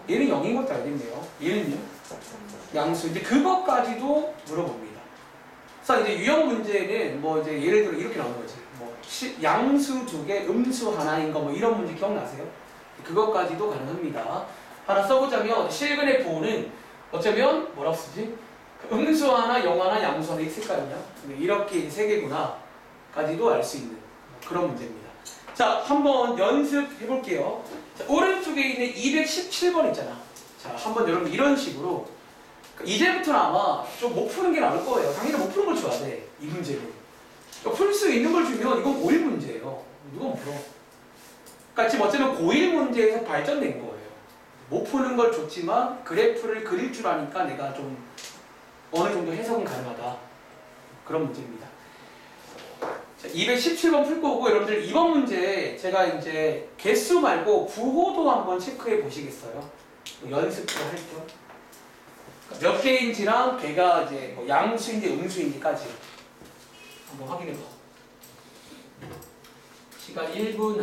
얘는 0인 것도 알겠네요. 얘는요? 양수. 이제 그것까지도 물어봅니다. 그래서 이제 유형 문제는 뭐 이제 예를 들어 이렇게 나오는 거지. 뭐 양수 2개, 음수 하나인 거 뭐 이런 문제 기억나세요? 그것까지도 가능합니다. 하나 써보자면 실근의 부호는 어쩌면 뭐라고 쓰지? 음수 하나, 영 하나, 양수 하나 있을 거 아니야? 이렇게 3개구나까지도 알 수 있는 그런 문제입니다. 자, 한번 연습해 볼게요. 자, 오른쪽에 있는 217번 있잖아. 자, 한번 여러분 이런 식으로 이제부터는 아마 좀 못 푸는 게 나을 거예요. 당연히 못 푸는 걸 줘야 돼. 이 문제를. 풀 수 있는 걸 주면 이건 고1 문제예요. 누가 못 풀어? 그러니까 지금 어쩌면 고1 문제에서 발전된 거예요. 못 푸는 걸 줬지만 그래프를 그릴 줄 아니까 내가 좀 어느 정도 해석은 가능하다. 그런 문제입니다. 자, 217번 풀 거고 여러분들 이번 문제 제가 이제 개수 말고 부호도 한번 체크해 보시겠어요? 연습도 할 겸. 몇 개인지랑 걔가 이제 뭐 양수인지 음수인지까지 한번 확인해 봐. 시간 1분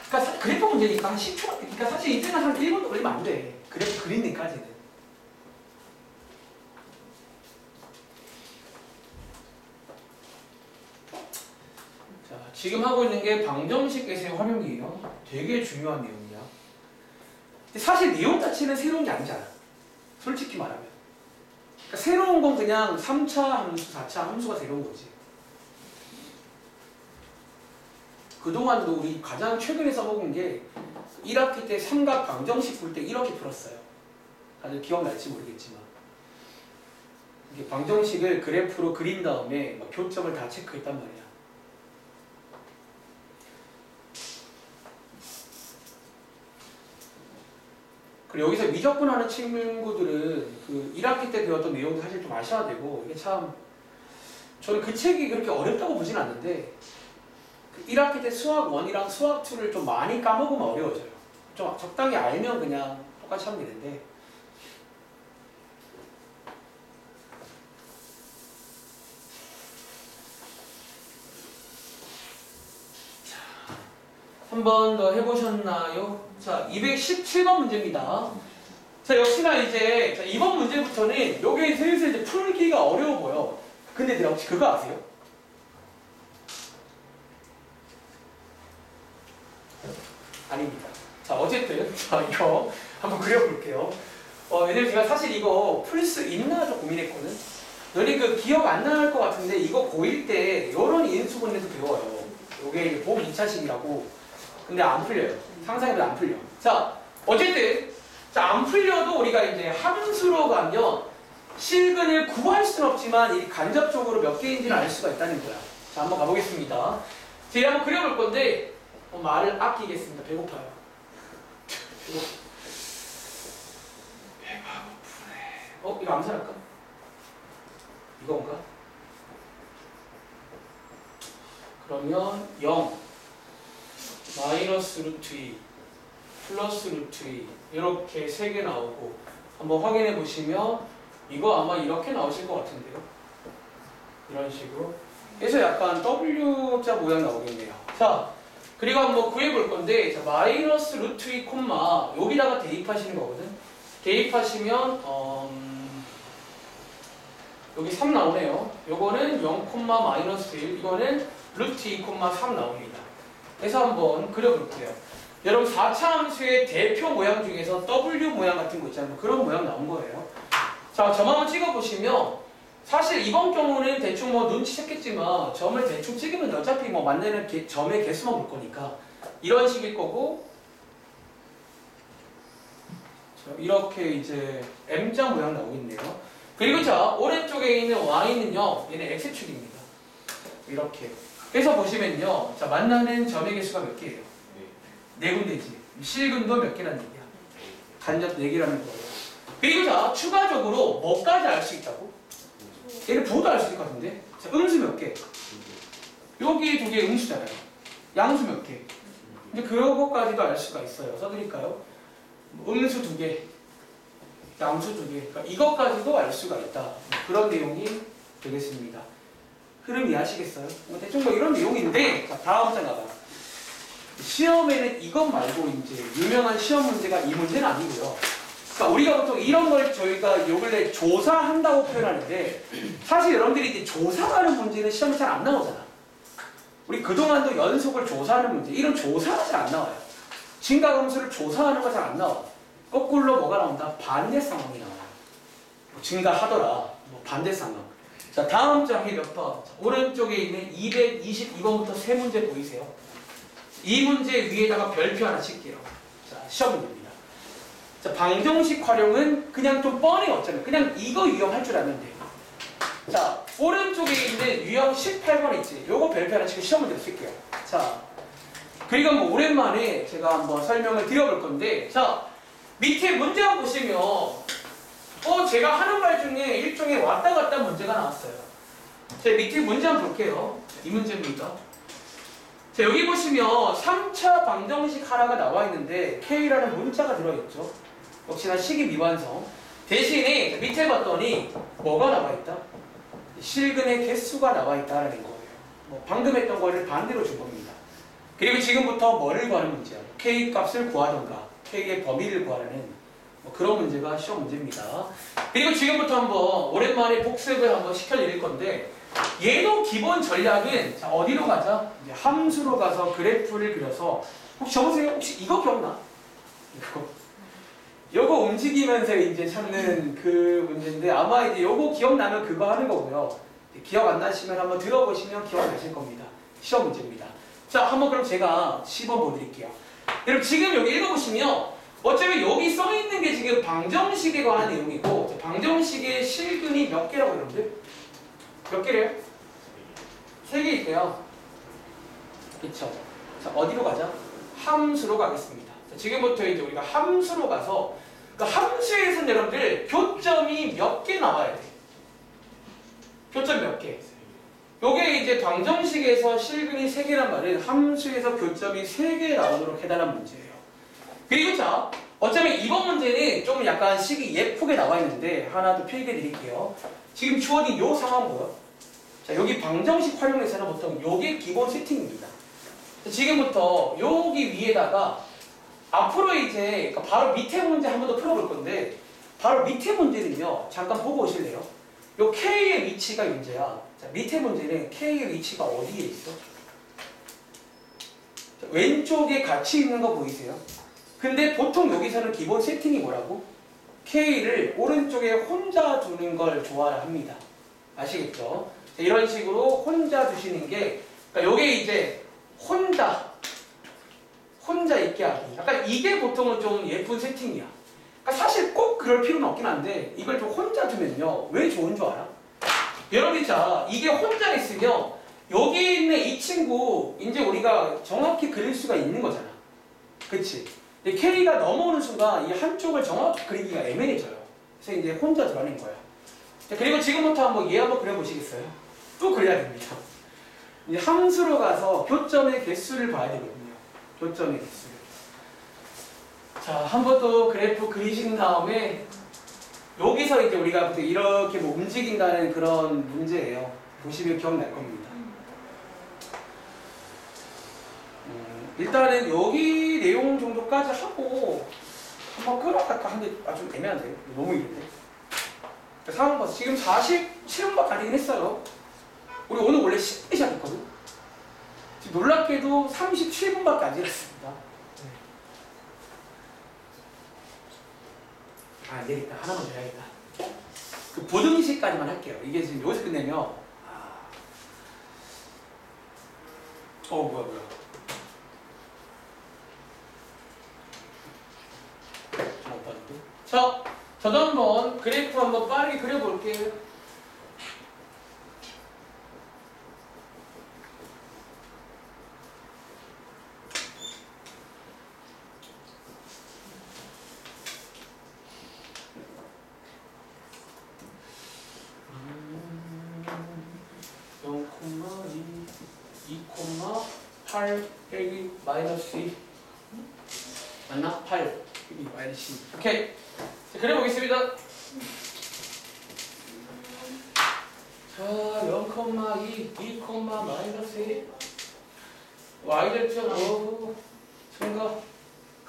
그러니까 그래프 문제니까 한 10초. 그러니까 사실 이때는 한 1분도 걸리면 안 돼. 그래프 그리는 데까지는. 자, 지금 하고 있는 게 방정식 계수의 활용이에요. 되게 중요한 내용이야. 사실 내용 자체는 새로운 게 아니잖아. 솔직히 말하면. 그러니까 새로운 건 그냥 3차 함수, 4차 함수가 새로운 거지. 그동안도 우리 가장 최근에 써먹은 게 1학기 때 삼각 방정식 풀 때 이렇게 풀었어요. 다들 기억날지 모르겠지만 이게 방정식을 그래프로 그린 다음에 막 교점을 다 체크했단 말이야. 그리고 여기서 미적분하는 친구들은 그 1학기 때 배웠던 내용도 사실 좀 아셔야 되고, 이게 참 저는 그 책이 그렇게 어렵다고 보진 않는데 그 1학기 때 수학 1이랑 수학 2를 좀 많이 까먹으면 어려워져요. 좀 적당히 알면 그냥 똑같이 하면 되는데, 한 번 더 해보셨나요? 자, 217번 문제입니다. 자, 역시나 이제 이번 문제부터는 요게 슬슬 이제 풀기가 어려워 보여. 근데 내가 혹시 그거 아세요? 아닙니다. 자, 어쨌든 자 이거 한번 그려볼게요. 왜냐면 제가 사실 이거 풀 수 있나 좀 고민했거든. 너네 그 기억 안 날 것 같은데 이거 고1 때 요런 인수분해에서 배워요. 요게 이제 복 2차식이라고. 근데 안 풀려요. 상상해도 안 풀려. 자, 어쨌든 자, 안 풀려도 우리가 이제 함수로 가면 실근을 구할 수는 없지만 이 간접적으로 몇 개인지를 알 수가 있다는 거야. 자, 한번 가보겠습니다. 제가 한번 그려볼 건데 말을 아끼겠습니다. 배고파요. 배가 고프네. 이거 암살할까? 이건가? 그러면 0 마이너스 루트 2 플러스 루트 2 이렇게 3개 나오고, 한번 확인해 보시면 이거 아마 이렇게 나오실 것 같은데요. 이런 식으로 그래서 약간 W자 모양 나오겠네요. 자, 그리고 한번 구해 볼 건데, 자, 마이너스 루트 2 콤마 여기다가 대입하시는 거거든. 대입하시면 여기 3 나오네요. 요거는 0 콤마 마이너스 1, 이거는 루트 2 콤마 3 나옵니다. 그래서 한번 그려볼게요. 여러분 4차 함수의 대표 모양 중에서 W 모양 같은 거 있잖아요. 그런 모양 나온 거예요. 자, 점 한번 찍어보시면 사실 이번 경우는 대충 뭐 눈치챘겠지만 점을 대충 찍으면 어차피 뭐 만드는 점의 개수만 볼 거니까 이런 식일 거고, 자, 이렇게 이제 M자 모양 나오겠네요. 그리고 자, 오른쪽에 있는 Y는요, 얘는 X축입니다. 이렇게. 그래서 보시면요, 자, 만나는 점의 개수가 몇 개예요? 네 군데지. 실근도 몇 개라는 얘기야? 간접 4개라는 거예요. 그리고 자, 추가적으로 뭐까지 알 수 있다고? 얘를 부호도 알 수 있을 것 같은데? 자, 음수 몇 개? 여기 2개 음수잖아요. 양수 몇 개? 근데 그런 것까지도 알 수가 있어요. 써드릴까요? 음수 2개, 양수 2개. 그러니까 이것까지도 알 수가 있다. 그런 내용이 되겠습니다. 흐름 이해하시겠어요? 대충 뭐 이런 내용인데, 자, 다음 장 가봐. 시험에는 이것 말고 이제 유명한 시험 문제가 이 문제는 아니고요. 그러니까 우리가 보통 이런 걸 저희가 요 근래 조사한다고 표현하는데, 사실 여러분들이 이제 조사하는 문제는 시험에 잘 안 나오잖아. 우리 그동안도 연속을 조사하는 문제, 이런 조사가 잘 안 나와요. 증가함수를 조사하는 거 잘 안 나와. 거꾸로 뭐가 나온다? 반대 상황이 나와요. 뭐 증가하더라. 뭐 반대 상황. 자, 다음 장이 몇 번? 자, 오른쪽에 있는 222번부터 세 문제 보이세요? 이 문제 위에다가 별표 하나 칠게요. 자, 시험 문제입니다. 자, 방정식 활용은 그냥 좀 뻔히 없잖아요. 그냥 이거 유형할 줄 알면 돼요. 자, 오른쪽에 있는 유형 18번 있지? 요거 별표 하나 치고 시험 문제로 쓸게요. 자, 그리고 뭐 오랜만에 제가 한번 설명을 드려볼 건데, 자, 밑에 문제 한번 보시면 제가 하는 말 중에 일종의 왔다 갔다 문제가 나왔어요. 자, 밑에 문제 한번 볼게요. 이 문제입니다. 자, 여기 보시면 3차 방정식 하나가 나와 있는데 K라는 문자가 들어있죠. 역시나 식이 미완성. 대신에 밑에 봤더니 뭐가 나와 있다? 실근의 개수가 나와 있다라는 거예요. 뭐 방금 했던 거를 반대로 준 겁니다. 그리고 지금부터 뭐를 구하는 문제야? K 값을 구하던가 K의 범위를 구하라는 뭐 그런 문제가 시험 문제입니다. 그리고 지금부터 한번 오랜만에 복습을 한번 시켜드릴 건데, 얘도 기본 전략은 자, 어디로 가자? 이제 함수로 가서 그래프를 그려서, 혹시 저보세요? 혹시 이거 기억나? 요거 움직이면서 이제 찾는 그 문제인데 아마 이제 요거 기억나면 그거 하는 거고요. 기억 안 나시면 한번 들어보시면 기억나실 겁니다. 시험 문제입니다. 자, 한번 그럼 제가 시범 보여드릴게요. 여러분 지금 여기 읽어보시면 어차피 여기 써있는 게 지금 방정식에 관한 내용이고 방정식의 실근이 몇 개라고 여러분들? 몇 개래요? 3개 있대요. 그쵸? 자, 어디로 가자? 함수로 가겠습니다. 자, 지금부터 이제 우리가 함수로 가서 그 함수에서는 여러분들 교점이 몇 개 나와야 돼? 교점 몇 개? 요게 이제 방정식에서 실근이 3개란 말은 함수에서 교점이 3개 나오도록 해달라는 문제예요. 그리고 자, 어차피 이번 문제는 좀 약간 식이 예쁘게 나와 있는데 하나 더 필기해 드릴게요. 지금 주어진 요 상황 뭐야? 자, 여기 방정식 활용해서는 보통 요게 기본 세팅입니다. 자, 지금부터 여기 위에다가 앞으로 이제 그러니까 바로 밑에 문제 한 번 더 풀어볼 건데 바로 밑에 문제는요. 잠깐 보고 오실래요? 요 K의 위치가 문제야. 자, 밑에 문제는 K의 위치가 어디에 있어? 자, 왼쪽에 같이 있는 거 보이세요? 근데 보통 여기서는 기본 세팅이 뭐라고? K를 오른쪽에 혼자 두는 걸 좋아합니다. 아시겠죠? 자, 이런 식으로 혼자 두시는 게 그러니까 요게 이제 혼자 있게 하기. 약간 이게 보통은 좀 예쁜 세팅이야. 그러니까 사실 꼭 그럴 필요는 없긴 한데 이걸 좀 혼자 두면요. 왜 좋은 줄 알아? 여러분이 자 이게 혼자 있으면 여기 있는 이 친구 이제 우리가 정확히 그릴 수가 있는 거잖아. 그치? 근데 K가 넘어오는 순간 이 한쪽을 정확히 그리기가 애매해져요. 그래서 이제 혼자 드러낸 거야. 자, 그리고 지금부터 한번 얘 한번 그려보시겠어요? 또 그려야 됩니다. 이제 함수로 가서 교점의 개수를 봐야 되거든요. 교점의 개수를. 자, 한 번 더 그래프 그리신 다음에 여기서 이제 우리가 이렇게 뭐 움직인다는 그런 문제예요. 보시면 기억날 겁니다. 일단은 여기 내용 정도까지 하고 한번 끌어갈까 하는데 좀 애매한데요. 너무 이른데. 상황 봐서 지금 47분밖에 안 되긴 했어요. 우리 오늘 원래 10분 시작했거든. 지금 놀랍게도 37분밖에 안 지났습니다. 안 되겠다. 하나만 더 해야겠다. 그 보등식까지만 할게요. 이게 지금 여기서 끝내면 뭐야. 자, 저도 한번 그래프 한번 빠르게 그려볼게요. 빼기 마이너스 2 맞나? 8 빼기 마이너스 2 오케이. 자, 그려보겠습니다. 자, 0,2 2, 마이너스 1 y절편 증가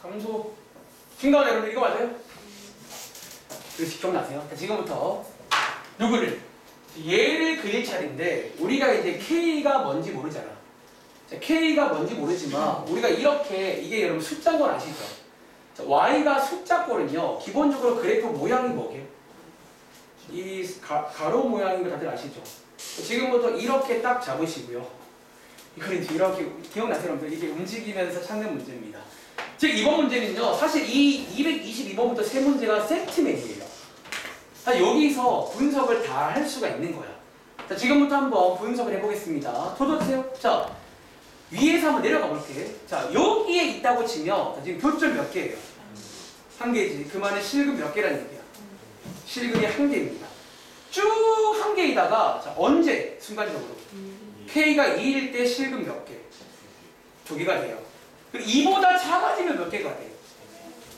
감소 증가가 여러분 이거 맞아요? 이거 기억나세요? 자, 지금부터 누구를? 얘를 그릴 차례인데 우리가 이제 K가 뭔지 모르잖아. 자, K가 뭔지 모르지만 우리가 이렇게 이게 여러분 숫자인 건 아시죠? 자, Y가 숫자꼴은요 기본적으로 그래프 모양이 뭐게? 이 가로 모양인 거 다들 아시죠? 지금부터 이렇게 딱 잡으시고요. 이걸 이제 이렇게 기억나세요 여러분들? 이게 움직이면서 찾는 문제입니다. 즉 이번 문제는요 사실 이 222번부터 세 문제가 세트맨이에요. 여기서 분석을 다 할 수가 있는 거야. 자, 지금부터 한번 분석을 해보겠습니다. 도전하세요. 자, 위에서 한번 내려가 볼게. 자, 여기에 있다고 치면 자, 지금 교점 몇 개예요? 한 개지. 그 말은 실근 몇 개라는 얘기야? 실근이 한 개입니다. 쭉 한 개이다가 자, 언제 순간적으로 K가 2일 때 실근 몇 개? 2개가 돼요. 그리고 2보다 작아지면 몇 개가 돼요?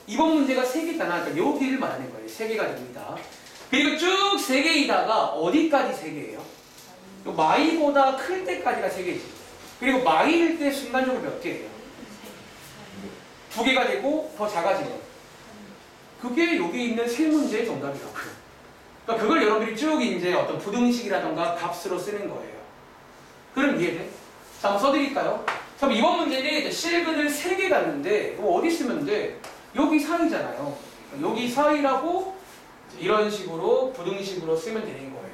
이번 문제가 3개잖아. 그러니까 여기를 말하는 거예요. 3개가 됩니다. 그리고 쭉 3개이다가 어디까지 3개예요? 마이보다 클 때까지가 3개지. 그리고 마이일 때 순간적으로 몇 개예요? 2개가 되고 더 작아지면 그게 여기 있는 세 문제의 정답이라고요. 그러니까 그걸 여러분들이 쭉 이제 어떤 부등식이라던가 값으로 쓰는 거예요. 그럼 이해돼? 자, 한번 써드릴까요? 그럼 이번 문제는 실근을 3개 갔는데 어디 쓰면 돼? 여기 상이잖아요. 여기 사이라고 이런 식으로 부등식으로 쓰면 되는 거예요.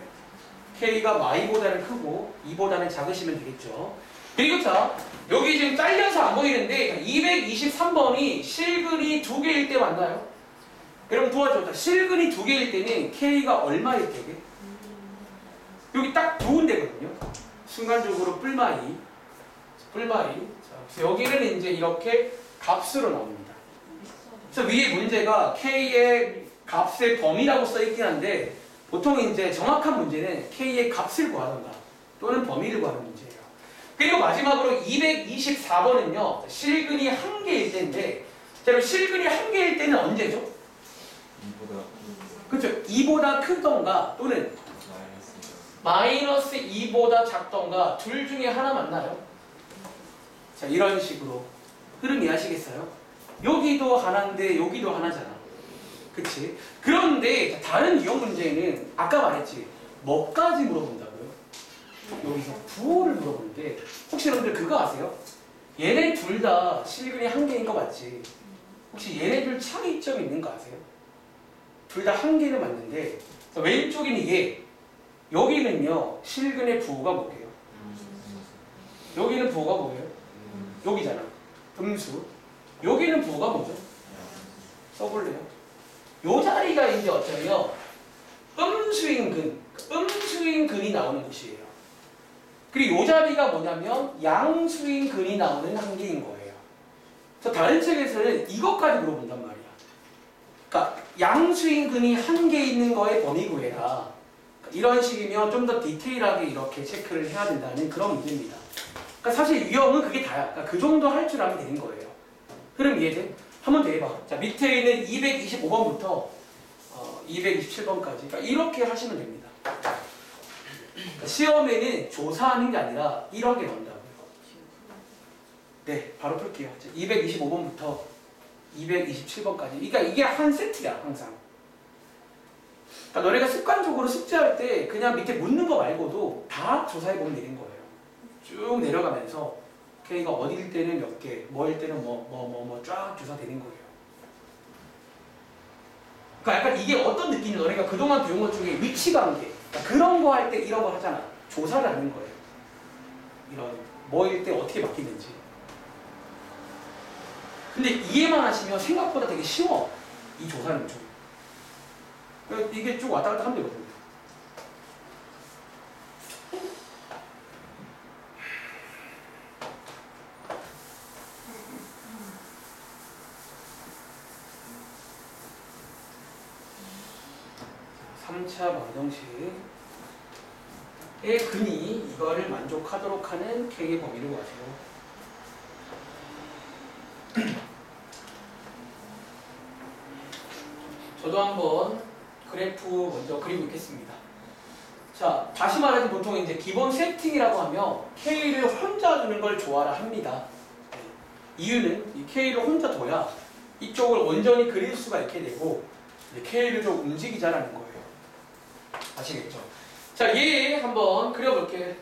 K가 Y보다는 크고 E보다는 작으시면 되겠죠. 그리고 자, 여기 지금 잘려서 안 보이는데 223번이 실근이 2개일 때 맞나요? 여러분 도와줘. 실근이 2개일 때는 K가 얼마일 때게? 여기 딱 두 군데거든요. 순간적으로 뿔마이. 자, 그래서 여기는 이제 이렇게 값으로 나옵니다. 그래서 위에 문제가 K의 값의 범위라고 써있긴 한데 보통 이제 정확한 문제는 K의 값을 구하던가 또는 범위를 구하는 문제예요. 그리고 마지막으로 224번은요. 실근이 1개일 때인데 자, 그럼 실근이 1개일 때는 언제죠? 2보다 그렇죠. 2보다 크던가 또는 마이너스 2보다 작던가 둘 중에 하나 맞나요? 자, 이런 식으로 흐름 이해하시겠어요? 여기도 하나인데 여기도 하나잖아. 그치? 그런데 다른 유형 문제는 아까 말했지 뭐까지 물어본다고요? 여기서 부호를 물어보는데 혹시 여러분들 그거 아세요? 얘네 둘 다 실근이 1개인 거 맞지? 혹시 얘네 둘 차이점 있는 거 아세요? 둘 다 1개는 맞는데 왼쪽에는 얘 여기는요 실근의 부호가 뭐예요? 여기는 부호가 뭐예요? 여기잖아. 음수. 여기는 부호가 뭐죠? 써볼래요? 요 자리가 이제 어쩌면 음수인 근이 나오는 곳이에요. 그리고 요 자리가 뭐냐면 양수인 근이 나오는 한계인 거예요. 그래서 다른 책에서는 이것까지 물어본단 말이야. 그러니까 양수인 근이 한 개 있는 거에 범위 구해라. 이런 식이면 좀 더 디테일하게 이렇게 체크를 해야 된다는 그런 문제입니다. 그러니까 사실 유형은 그게 다야. 그러니까 그 정도 할 줄 알면 되는 거예요. 흐름 이해돼? 한 번 더 해봐. 자, 밑에 있는 225번부터 227번까지. 그러니까 이렇게 하시면 됩니다. 그러니까 시험에는 조사하는 게 아니라 이런 게 나온다고요. 네, 바로 풀게요. 225번부터 227번까지. 그러니까 이게 한 세트야, 항상. 그러니까 너네가 습관적으로 숙제할 때 그냥 밑에 묻는 거 말고도 다 조사해보면 되는 거예요. 쭉 내려가면서 K가 어디일 때는 몇 개, 뭐일 때는 쫙 조사되는 거예요. 그러니까 약간 이게 어떤 느낌이 너네가 그동안 배운 것 중에 위치관계 그러니까 그런 거 할 때 이런 거 하잖아. 조사를 하는 거예요. 이런 뭐일 때 어떻게 바뀌는지. 근데 이해만 하시면 생각보다 되게 쉬워. 이 조사는 좀. 이게 쭉 왔다 갔다 하면 되거든요. (3차) 방정식의 근이 이거를 만족하도록 하는 K의 범위를 구하세요. 저도 한번 그래프 먼저 그리고 있겠습니다. 자, 다시 말해서 보통 이제 기본 세팅이라고 하면 K를 혼자 두는 걸 좋아라 합니다. 이유는 이 K를 혼자 둬야 이쪽을 온전히 그릴 수가 있게 되고 K를 좀 움직이자라는 거예요. 아시겠죠? 자, 얘 한번 그려볼게.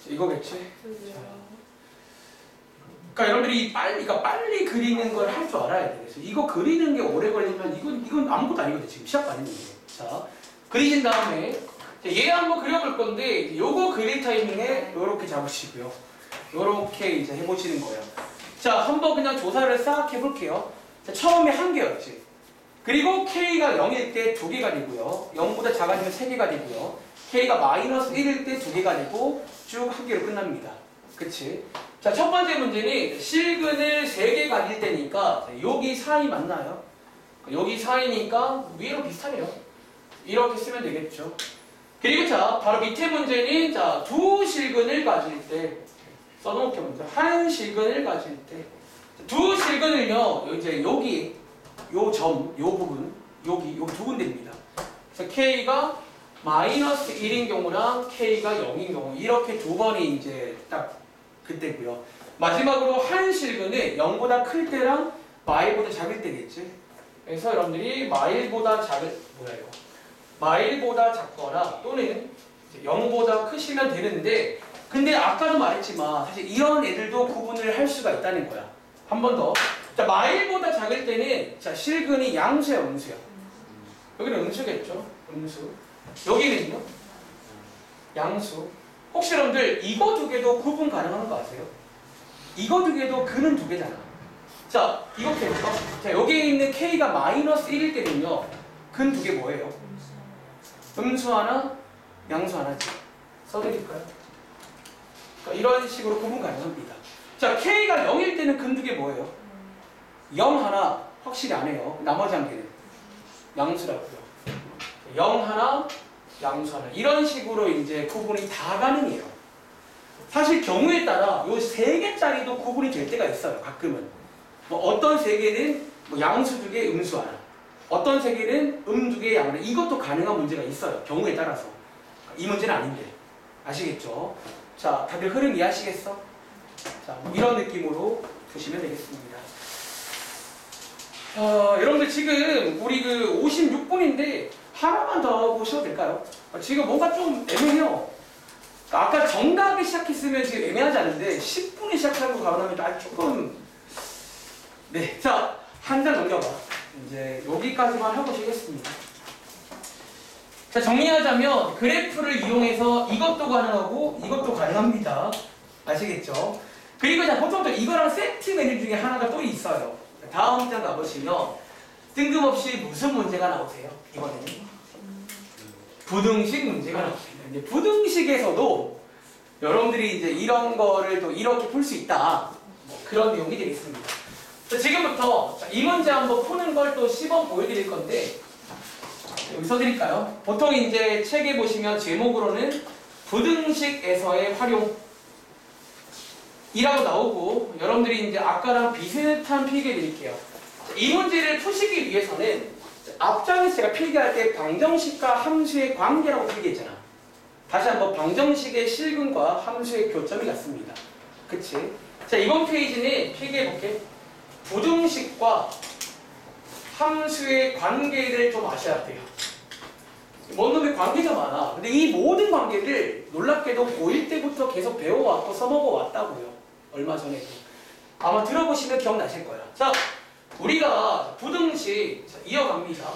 이거겠지? 그러니까 여러분들이 빨리 그리는 걸 할 줄 알아야 돼. 그래서 이거 그리는 게 오래 걸리면 이건 아무것도 아니거든. 지금 시작 안 했는데. 자, 그리신 다음에 얘 한번 그려볼 건데 요거 그릴 타이밍에 요렇게 잡으시고요. 요렇게 이제 해보시는 거예요. 자, 한번 그냥 조사를 싹 해볼게요. 자, 처음에 한 개였지. 그리고 K가 0일 때 2개가 되고요. 0보다 작아지면 3개가 되고요. K가 마이너스 1일 때 2개가 되고 쭉 한 개로 끝납니다. 그치? 자, 첫 번째 문제는 실근을 3개 가질 때니까 여기 사이 맞나요? 여기 사이니까 위로 비슷하네요. 이렇게 쓰면 되겠죠. 그리고 자, 바로 밑에 문제는 자, 두 실근을 가질 때 써놓을게요. 먼저 한 실근을 가질 때 두 실근을요, 이제 여기 요 점, 요 부분, 여기 두 군데입니다. 그래서 K가 마이너스 1인 경우랑 K가 0인 경우 이렇게 두 번이 이제 딱 그때고요. 마지막으로 한 실근은 0보다 클 때랑 마일보다 작을 때겠지. 그래서 여러분들이 마일보다 작거나 또는 0보다 크시면 되는데 근데 아까도 말했지만 사실 이런 애들도 구분을 할 수가 있다는 거야. 한 번 더. 자, 마일보다 작을 때는 자, 실근이 양수야, 음수야? 여기는 음수겠죠? 음수. 여기는요? 양수. 혹시 여러분들 이거 두 개도 구분 가능한 거 아세요? 이거 두 개도 근은 두 개잖아. 자, 이렇게 해볼까? 자, 여기에 있는 K가 마이너스 1일 때는요. 근 두 개 뭐예요? 음수 하나, 양수 하나지. 써드릴까요? 그러니까 이런 식으로 구분 가능합니다. 자, K가 0일 때는 근 두 개 뭐예요? 0 하나 확실히 안 해요. 나머지 한 개는 양수라고요. 0 하나, 양수 하나. 이런 식으로 이제 구분이 다 가능해요. 사실 경우에 따라 요 세 개짜리도 구분이 될 때가 있어요. 가끔은. 뭐 어떤 세 개는 뭐 양수 두 개, 음수 하나. 어떤 세 개는 두 개, 양 하나. 이것도 가능한 문제가 있어요. 경우에 따라서. 이 문제는 아닌데. 아시겠죠? 자, 다들 흐름 이해하시겠어? 자, 뭐 이런 느낌으로 보시면 되겠습니다. 여러분들 지금 우리 그 56분인데 하나만 더 보셔도 될까요? 지금 뭔가 좀 애매해요. 아까 정각에 시작했으면 지금 애매하지 않은데 10분에 시작하고 가면 조금 네, 자, 한 장 넘겨봐. 이제 여기까지만 해보시겠습니다. 자, 정리하자면 그래프를 이용해서 이것도 가능하고 이것도 가능합니다. 아시겠죠? 그리고 자, 보통 또 이거랑 세트 메뉴 중에 하나가 또 있어요. 다음 장 가보시면 뜬금없이 무슨 문제가 나오세요? 이번에는 부등식 문제가 나옵니다. 이제 부등식에서도 여러분들이 이제 이런 거를 또 이렇게 풀 수 있다. 뭐 그런 내용이 되겠습니다. 자, 지금부터 이 문제 한번 푸는 걸 또 시범 보여드릴 건데 여기 써드릴까요? 보통 이제 책에 보시면 제목으로는 부등식에서의 활용 이라고 나오고 여러분들이 이제 아까랑 비슷한 필기 드릴게요. 이 문제를 푸시기 위해서는 앞장에서 제가 필기할 때 방정식과 함수의 관계라고 필기했잖아. 다시 한번 방정식의 실근과 함수의 교점이 같습니다. 그치? 자, 이번 페이지는 필기해볼게. 부등식과 함수의 관계를 좀 아셔야 돼요. 뭔 놈의 관계가 많아. 근데 이 모든 관계를 놀랍게도 고1 때부터 계속 배워왔고 써먹어왔다고요. 얼마 전에도. 아마 들어보시면 기억나실 거야. 자, 우리가 부등식 이어갑니다.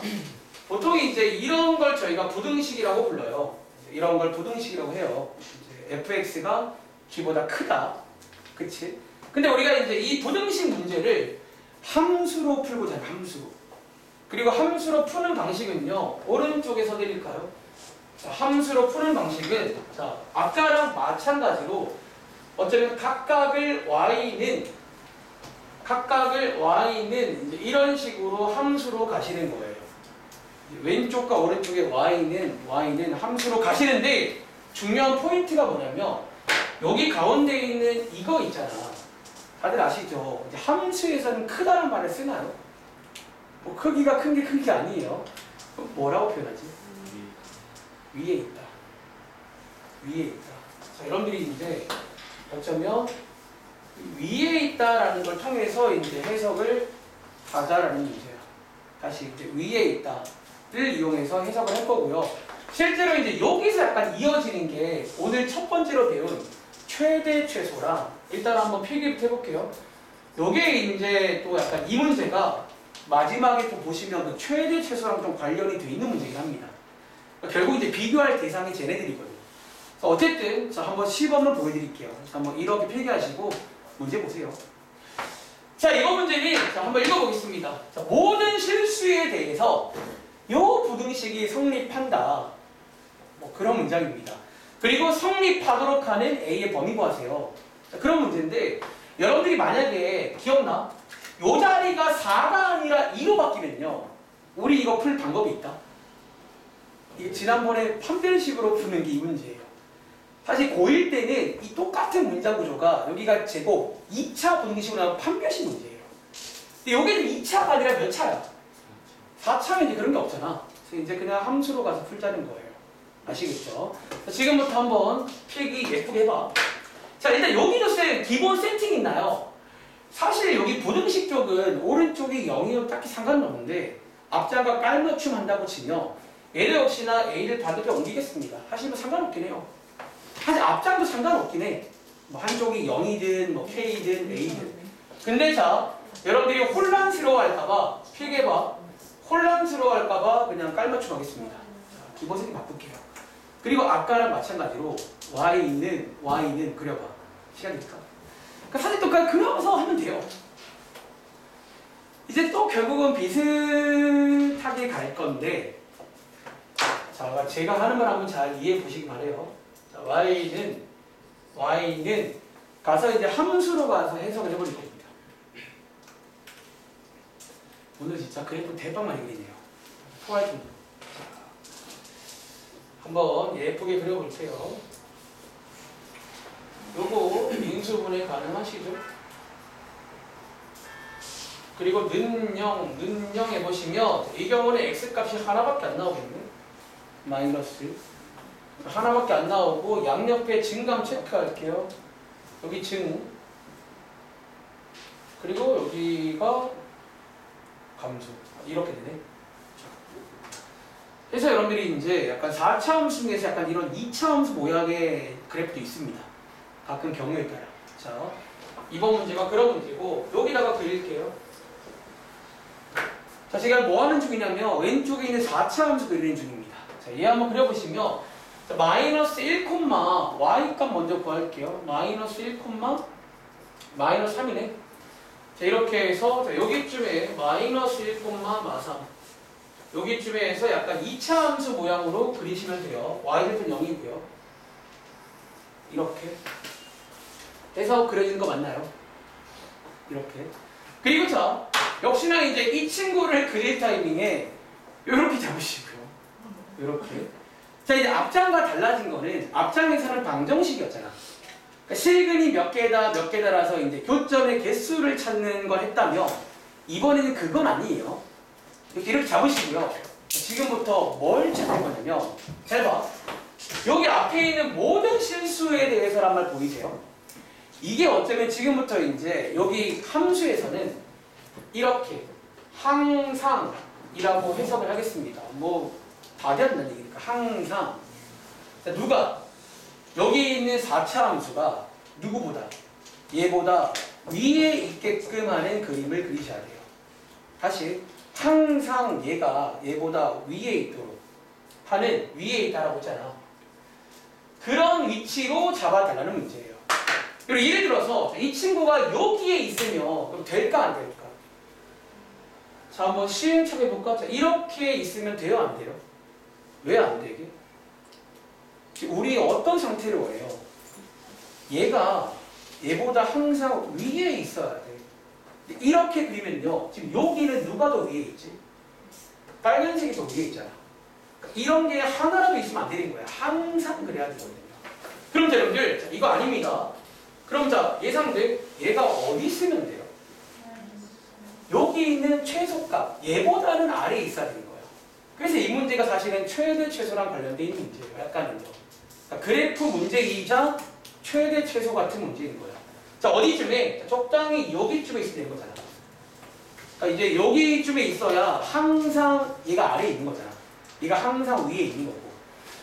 보통 이제 이런 걸 저희가 부등식이라고 불러요. 이런 걸 부등식이라고 해요. 이제 fx가 g보다 크다. 그치? 근데 우리가 이제 이 부등식 문제를 함수로 풀고자 해요. 함수로. 그리고 함수로 푸는 방식은요. 오른쪽에서 드릴까요? 자, 함수로 푸는 방식은 자, 아까랑 마찬가지로 어쩌면 각각을 y는 이제 이런 식으로 함수로 가시는 거예요. 왼쪽과 오른쪽의 y는 함수로 가시는데 중요한 포인트가 뭐냐면 여기 가운데 있는 이거 있잖아. 다들 아시죠? 이제 함수에서는 크다는 말을 쓰나요? 뭐 크기가 큰 게 아니에요. 그럼 뭐라고 표현하지? 위에 있다. 자, 여러분들이 이제 어쩌면 위에 있다라는 걸 통해서 이제 해석을 하자라는 문제야. 다시 이제 위에 있다를 이용해서 해석을 할 거고요. 실제로 이제 여기서 약간 이어지는 게 오늘 첫 번째로 배운 최대 최소랑 일단 한번 필기부터 해볼게요. 요게 이제 또 약간 이 문제가 마지막에 또 보시면 그 최대 최소랑 좀 관련이 돼 있는 문제긴 합니다. 그러니까 결국 이제 비교할 대상이 쟤네들이거든요. 어쨌든 자 한번 시범을 보여드릴게요. 자, 한번 이렇게 필기하시고 문제 보세요. 자, 이번 문제는 자 한번 읽어보겠습니다. 자, 모든 실수에 대해서 요 부등식이 성립한다. 뭐 그런 문장입니다. 그리고 성립하도록 하는 A의 범위 구하세요. 자, 그런 문제인데 여러분들이 만약에 기억나? 요 자리가 4가 아니라 2로 바뀌면요. 우리 이거 풀 방법이 있다. 이게 지난번에 판별식으로 푸는 게 이 문제예요. 사실 고1 때는 이 똑같은 문장 구조가 여기가 제곱 2차 부등식으로 나온 판별식 문제예요. 근데 여기는 2차가 아니라 몇 차야? 4차면 이제 그런 게 없잖아. 그래서 이제 그냥 함수로 가서 풀자는 거예요. 아시겠죠? 자, 지금부터 한번 필기 예쁘게 해봐. 자, 일단 여기도 기본 세팅 있나요? 사실 여기 부등식 쪽은 오른쪽이 0이어도 딱히 상관은 없는데 앞자가 깔맞춤 한다고 치면 얘도 역시나 A를 반대편 옮기겠습니다. 하시면 상관없긴 해요. 사실 앞장도 상관없긴 해. 뭐 한쪽이 0이든 뭐 K든 A든. 근데 자, 여러분들이 혼란스러워할까봐 필기해봐. 혼란스러워할까봐 그냥 깔맞춤 하겠습니다. 자, 기본 세팅 바꿀게요. 그리고 아까랑 마찬가지로 Y는 그려봐. 시간 될까? 그러니까 사실 또 그냥 그려서 하면 돼요. 이제 또 결국은 비슷하게 갈 건데, 자, 제가 하는 말 한번 잘 이해해 보시기 바래요. 자, Y는 가서 이제 함수로 가서 해석을 해버릴 겁니다. 오늘 진짜 그래프 대박 많이 그리네요. 토할 정도. 한번 예쁘게 그려볼게요. 요거 인수분해 가능하시죠? 그리고 는영 해보시면 이 경우는 x값이 하나밖에 안 나오겠네. 마이너스 하나밖에 안 나오고 양옆에 증감 체크할게요. 여기 증 그리고 여기가 감소 이렇게 되네. 그래서 여러분들이 이제 약간 4차 함수 중에서 약간 이런 2차 함수 모양의 그래프도 있습니다. 가끔 경우에 따라. 자, 이번 문제가 그런 문제고 여기다가 그릴게요. 자, 제가 뭐 하는 중이냐면 왼쪽에 있는 4차 함수 그리는 중입니다. 자, 얘 한번 그려보시면 자, 마이너스 1, y값 먼저 구할게요. 마이너스 1, 마이너스 3이네. 자, 이렇게 해서 자, 여기쯤에 마이너스 1, 마3 여기쯤에 해서 약간 2차 함수 모양으로 그리시면 돼요. y좌표는 0이고요. 이렇게 해서 그려진 거 맞나요? 이렇게. 그리고 자, 역시나 이제 이 친구를 그릴 타이밍에 이렇게 잡으시고요. 이렇게. 자, 이제 앞장과 달라진 거는 앞장에서는 방정식이었잖아. 그러니까 실근이 몇 개다라서 이제 교점의 개수를 찾는 걸 했다면 이번에는 그건 아니에요. 이렇게 잡으시고요. 지금부터 뭘 찾을 거냐면 잘 봐. 여기 앞에 있는 모든 실수에 대해서란 말 보이세요? 이게 어쩌면 지금부터 이제 여기 함수에서는 이렇게 항상이라고 해석을 하겠습니다. 뭐 다 된다는 얘기니까 항상. 자, 누가 여기 있는 4차 함수가 누구보다 얘보다 위에 있게끔 하는 그림을 그리셔야 돼요. 다시 항상 얘가 얘보다 위에 있도록 하는 위에 있다라고 했잖아. 그런 위치로 잡아달라는 문제예요. 그리고 예를 들어서 이 친구가 여기에 있으면 그럼 될까 안 될까? 자, 한번 시행착오 해볼까? 자, 이렇게 있으면 돼요 안 돼요? 왜 안 되게? 우리 어떤 상태를 원해요? 얘가 얘보다 항상 위에 있어야 돼. 이렇게 그리면요. 지금 여기는 누가 더 위에 있지? 빨간색이 더 위에 있잖아. 그러니까 이런 게 하나라도 있으면 안 되는 거야. 항상 그래야 되거든요. 그럼 자, 여러분들 자, 이거 아닙니다. 그럼 자, 예상돼. 얘가 어디 있으면 돼요? 여기 있는 최소값 얘보다는 아래에 있어야 되는 거예요. 그래서 이 문제가 사실은 최대 최소랑 관련된 있는 문제예요. 약간은요. 그러니까 그래프 문제이자 최대 최소 같은 문제인 거예요. 자, 어디쯤에? 자, 적당히 여기쯤에 있으면 되는 거잖아. 그러니까 이제 여기쯤에 있어야 항상 얘가 아래에 있는 거잖아. 얘가 항상 위에 있는 거고.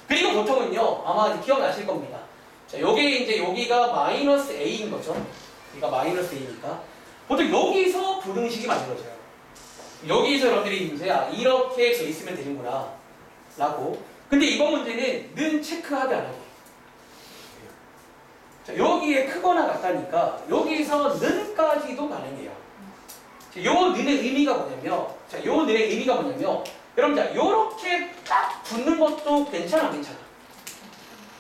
그리고 보통은요, 아마 기억나실 겁니다. 자, 여기 이제 여기가 마이너스 a인 거죠. 여기가 마이너스 a니까. 보통 여기서 부등식이 만들어져요. 여기서 여러분들이 이제 이렇게 돼 있으면 되는구나. 라고. 근데 이번 문제는 는 체크하지 안 하고. 자, 여기에 크거나 같다니까 여기서 는까지도 가능해요. 자, 요 는의 의미가 뭐냐면, 자, 요 는의 의미가 뭐냐면, 여러분 자, 요렇게 딱 붙는 것도 괜찮아, 안 괜찮아?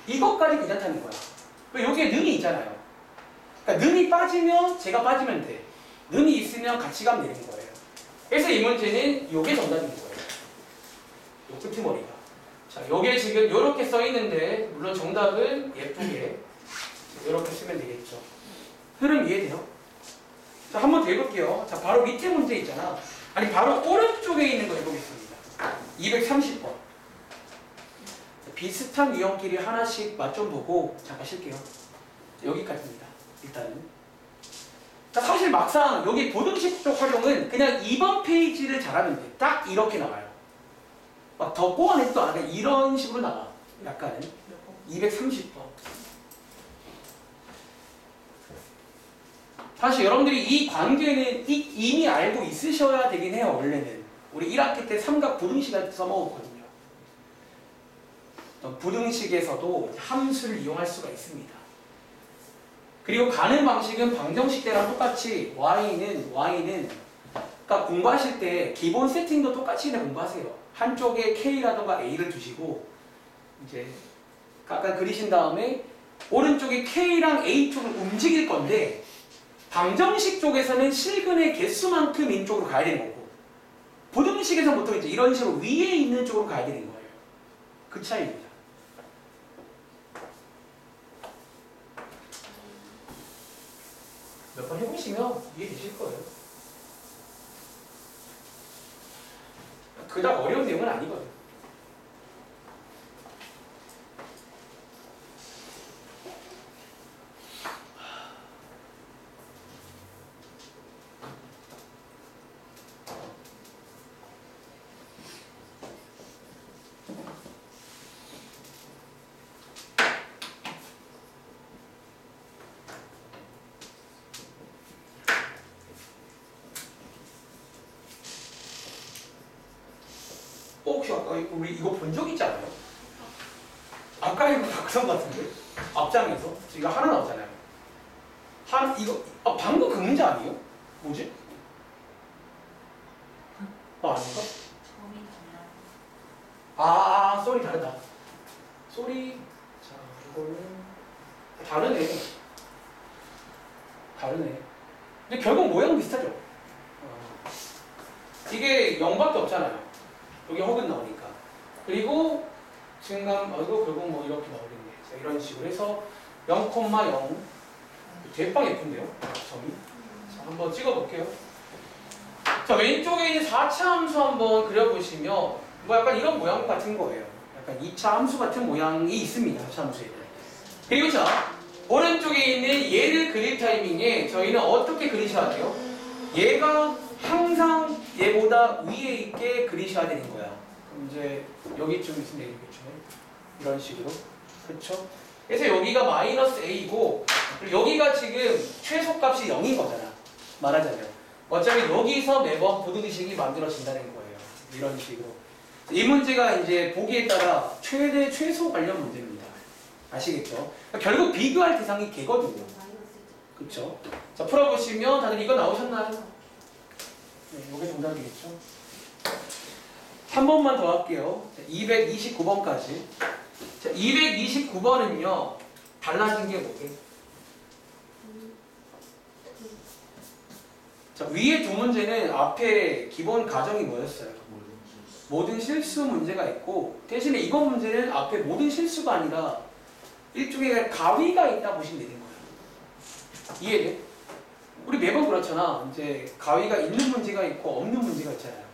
이것까지 괜찮다는 거야. 왜 여기에 는이 있잖아요. 그러니까 는이 빠지면 제가 빠지면 돼. 는이 있으면 같이 가면 되는 거예요. 그래서 이 문제는 요게 정답인 거예요. 요 끄트머리가. 자, 요게 지금 요렇게 써 있는데 물론 정답은 예쁘게 이렇게 쓰면 되겠죠. 흐름 이해돼요? 자, 한번 더 해볼게요. 자, 바로 밑에 문제 있잖아. 아니, 바로 오른쪽에 있는 거 해보겠습니다. 230번. 비슷한 비슷한 유형끼리 하나씩 맛 좀 보고 잠깐 쉴게요. 여기까지입니다. 일단은. 그러니까 사실 막상 여기 보등식 쪽 활용은 그냥 2번 페이지를 잘하면 돼. 딱 이렇게 나와요. 막 더 꼬아내지도 않아. 이런 식으로 나와. 약간은 230번. 사실 여러분들이 이 관계는 이미 알고 있으셔야 되긴 해요. 원래는 우리 1학기 때 삼각 부등식을 써먹었거든요. 부등식에서도 함수를 이용할 수가 있습니다. 그리고 가는 방식은 방정식 때랑 똑같이 y는 그러니까 공부하실 때 기본 세팅도 똑같이 그냥 공부하세요. 한쪽에 k라던가 a를 두시고 이제 아까 그리신 다음에 오른쪽에 k랑 a 쪽을 움직일 건데 방정식 쪽에서는 실근의 개수만큼 인쪽으로 가야 되는 거고 부등식에서 보통 이제 이런 식으로 위에 있는 쪽으로 가야 되는 거예요. 그 차이입니다. 몇 번 해보시면 이해되실 거예요. 그닥 어려운 내용은 아니거든요. 혹시 아까 우리 이거 본 적 있지 않아요? 아까 이거 박성 같은데? 앞장에서 이거 하나 나왔잖아요. 이거 방금 그 문제 아니에요? 뭐지? 아닌가? 쏘리 다르다. 쏘리 자 이거는 다르네. 근데 결국 모양 비슷하죠? 이게 0밖에 없잖아요. 여기 혹은 나오니까. 그리고 증감, 이거 결국 뭐 이렇게 나오겠네. 자, 이런 식으로 해서 0,0. 대빵 예쁜데요? 점이. 자, 한번 찍어볼게요. 자, 왼쪽에 있는 4차 함수 한번 그려보시면, 뭐 약간 이런 모양 같은 거예요. 약간 2차 함수 같은 모양이 있습니다. 4차 함수에. 그리고 자, 오른쪽에 있는 얘를 그릴 타이밍에 저희는 어떻게 그리셔야 돼요? 얘가 항상 얘보다 위에 있게 그리셔야 되는 거야. 그럼 이제 여기쯤 있으면 되겠죠. 이런 식으로. 그렇죠? 그래서 여기가 마이너스 a고 여기가 지금 최소값이 0인 거잖아. 말하자면. 어차피 여기서 매번 부등식이 만들어진다는 거예요. 이런 식으로. 이 문제가 이제 보기에 따라 최대 최소 관련 문제입니다. 아시겠죠? 그러니까 결국 비교할 대상이 걔거든요. 그렇죠? 자, 풀어보시면 다들 이거 나오셨나요? 네, 이게 정답이겠죠. 한 번만 더 할게요. 229번까지. 자, 229번은요. 달라진 게 뭐게? 자, 위에 두 문제는 앞에 기본 가정이 뭐였어요? 모든 실수 문제가 있고 대신에 이번 문제는 앞에 모든 실수가 아니라 일종의 가위가 있다 보시면 되는 거예요. 이해돼? 우리 매번 그렇잖아. 이제 가위가 있는 문제가 있고 없는 문제가 있잖아요.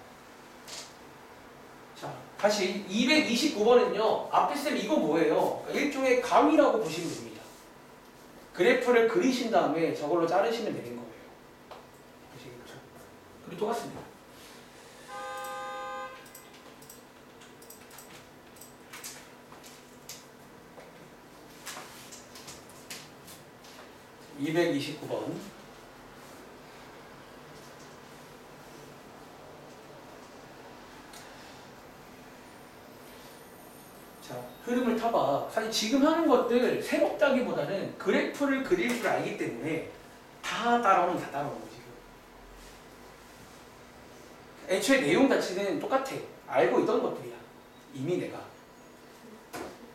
자, 다시 229번은요. 앞에 쌤 이거 뭐예요? 그러니까 일종의 가위라고 보시면 됩니다. 그래프를 그리신 다음에 저걸로 자르시면 되는 거예요. 아시겠죠? 그리고 똑같습니다. (229번) 자, 흐름을 타봐. 사실 지금 하는 것들 새롭다기보다는 그래프를 그릴 줄 알기 때문에 다 따라오는 거지. 애초에 내용 자체는 똑같아. 알고 있던 것들이야. 이미 내가.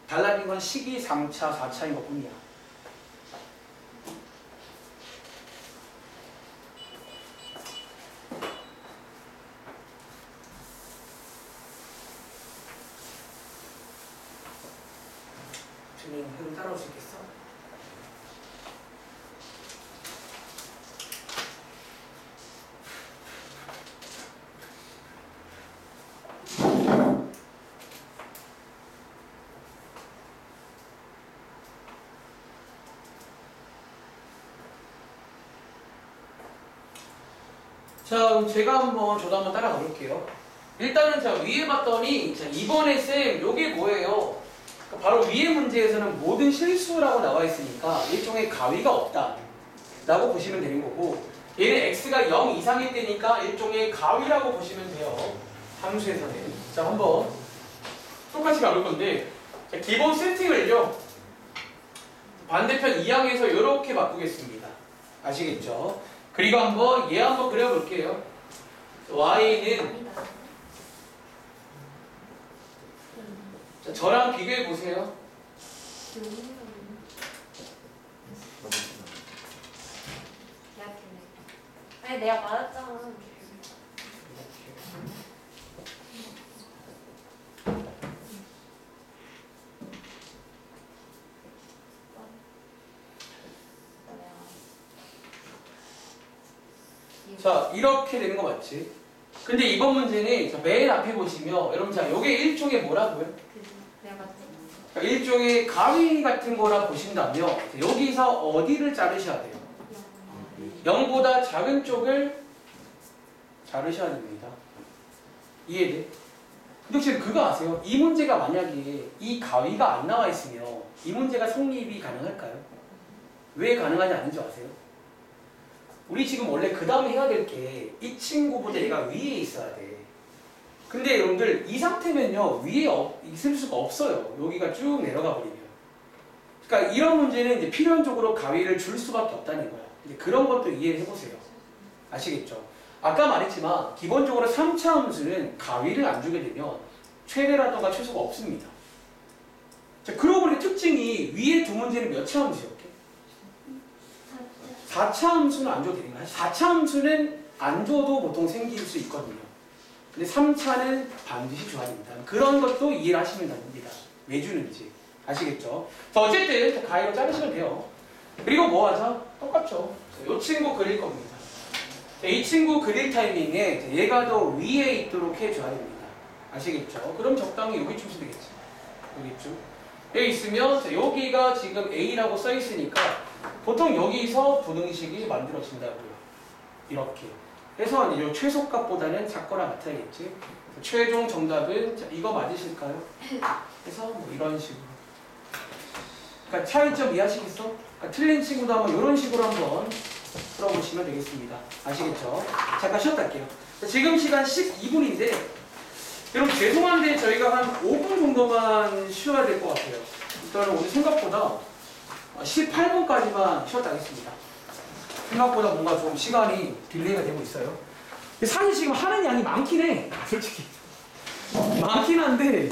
달라진 건 시기 3차, 4차인 것 뿐이야. 흐름 따라올 수 있겠어? 자, 그럼 저도 한번 따라가 볼게요. 일단은 자, 위에 봤더니, 자, 이번에 쌤, 요게 뭐예요? 그러니까 바로 위에 문제에서는 모든 실수라고 나와 있으니까 일종의 가위가 없다. 라고 보시면 되는 거고, 얘는 x가 0 이상일 때니까 일종의 가위라고 보시면 돼요. 함수에서는. 자, 한번 똑같이 가볼 건데, 자, 기본 세팅을요, 반대편 2항에서 이렇게 바꾸겠습니다. 아시겠죠? 그리고 얘 한번 그려볼게요. y는 자, 저랑 비교해 보세요. 아니 내가 맞았잖아. 자, 이렇게 되는 거 맞지? 근데 이번 문제는 자, 맨 앞에 보시면 여러분 자, 요게 일종의 뭐라고요? 내가 맞지? 그러니까 일종의 가위 같은 거라 보신다면 여기서 어디를 자르셔야 돼요? 0보다 작은 쪽을 자르셔야 됩니다. 이해돼? 근데 혹시 그거 아세요? 이 문제가 만약에 이 가위가 안 나와 있으면 이 문제가 성립이 가능할까요? 왜 가능하지 않은 줄 아세요? 우리 지금 원래 그 다음에 해야 될 게 이 친구보다 얘가 위에 있어야 돼. 근데 여러분들 이 상태면요 위에 있을 수가 없어요. 여기가 쭉 내려가 버리면. 그러니까 이런 문제는 이제 필연적으로 가위를 줄 수밖에 없다는 거야. 이제 그런 것도 이해를 해보세요. 아시겠죠? 아까 말했지만 기본적으로 3차 함수는 가위를 안 주게 되면 최대라던가 최소가 없습니다. 자, 그러고 보니 특징이 위에 두 문제는 몇 차 함수였게? 4차 함수는 안 줘도 되는 거야. 4차 함수는 안 줘도 보통 생길 수 있거든요. 근데 3차는 반드시 줘야 됩니다. 그런 것도 이해를 하시면 됩니다. 왜 주는지. 아시겠죠? 자, 어쨌든 가위로 자르시면 돼요. 그리고 뭐 하자? 똑같죠. 이 친구 그릴 겁니다. 이 친구 그릴 타이밍에 얘가 더 위에 있도록 해줘야 됩니다. 아시겠죠? 그럼 적당히 여기쯤 쓰면 되겠지. 여기쯤. 여기 있으면 여기가 지금 A라고 써 있으니까 보통 여기서 부등식이 만들어진다고요. 이렇게. 그래서 이 최소값보다는 작거나 같아야겠지. 최종 정답은 자, 이거 맞으실까요? 그래서 뭐 이런 식으로. 그러니까 차이점 이해하시겠어? 그러니까 틀린 친구도 한번 이런 식으로 한번 풀어보시면 되겠습니다. 아시겠죠? 잠깐 쉬었다 할게요. 지금 시간 12분인데 여러분 죄송한데 저희가 한 5분 정도만 쉬어야 될 것 같아요. 일단 오늘 생각보다 18분까지만 쉬었다 하겠습니다. 생각보다 뭔가 좀 시간이 딜레이가 되고 있어요. 사실 지금 하는 양이 많긴 해. 솔직히. 많긴 한데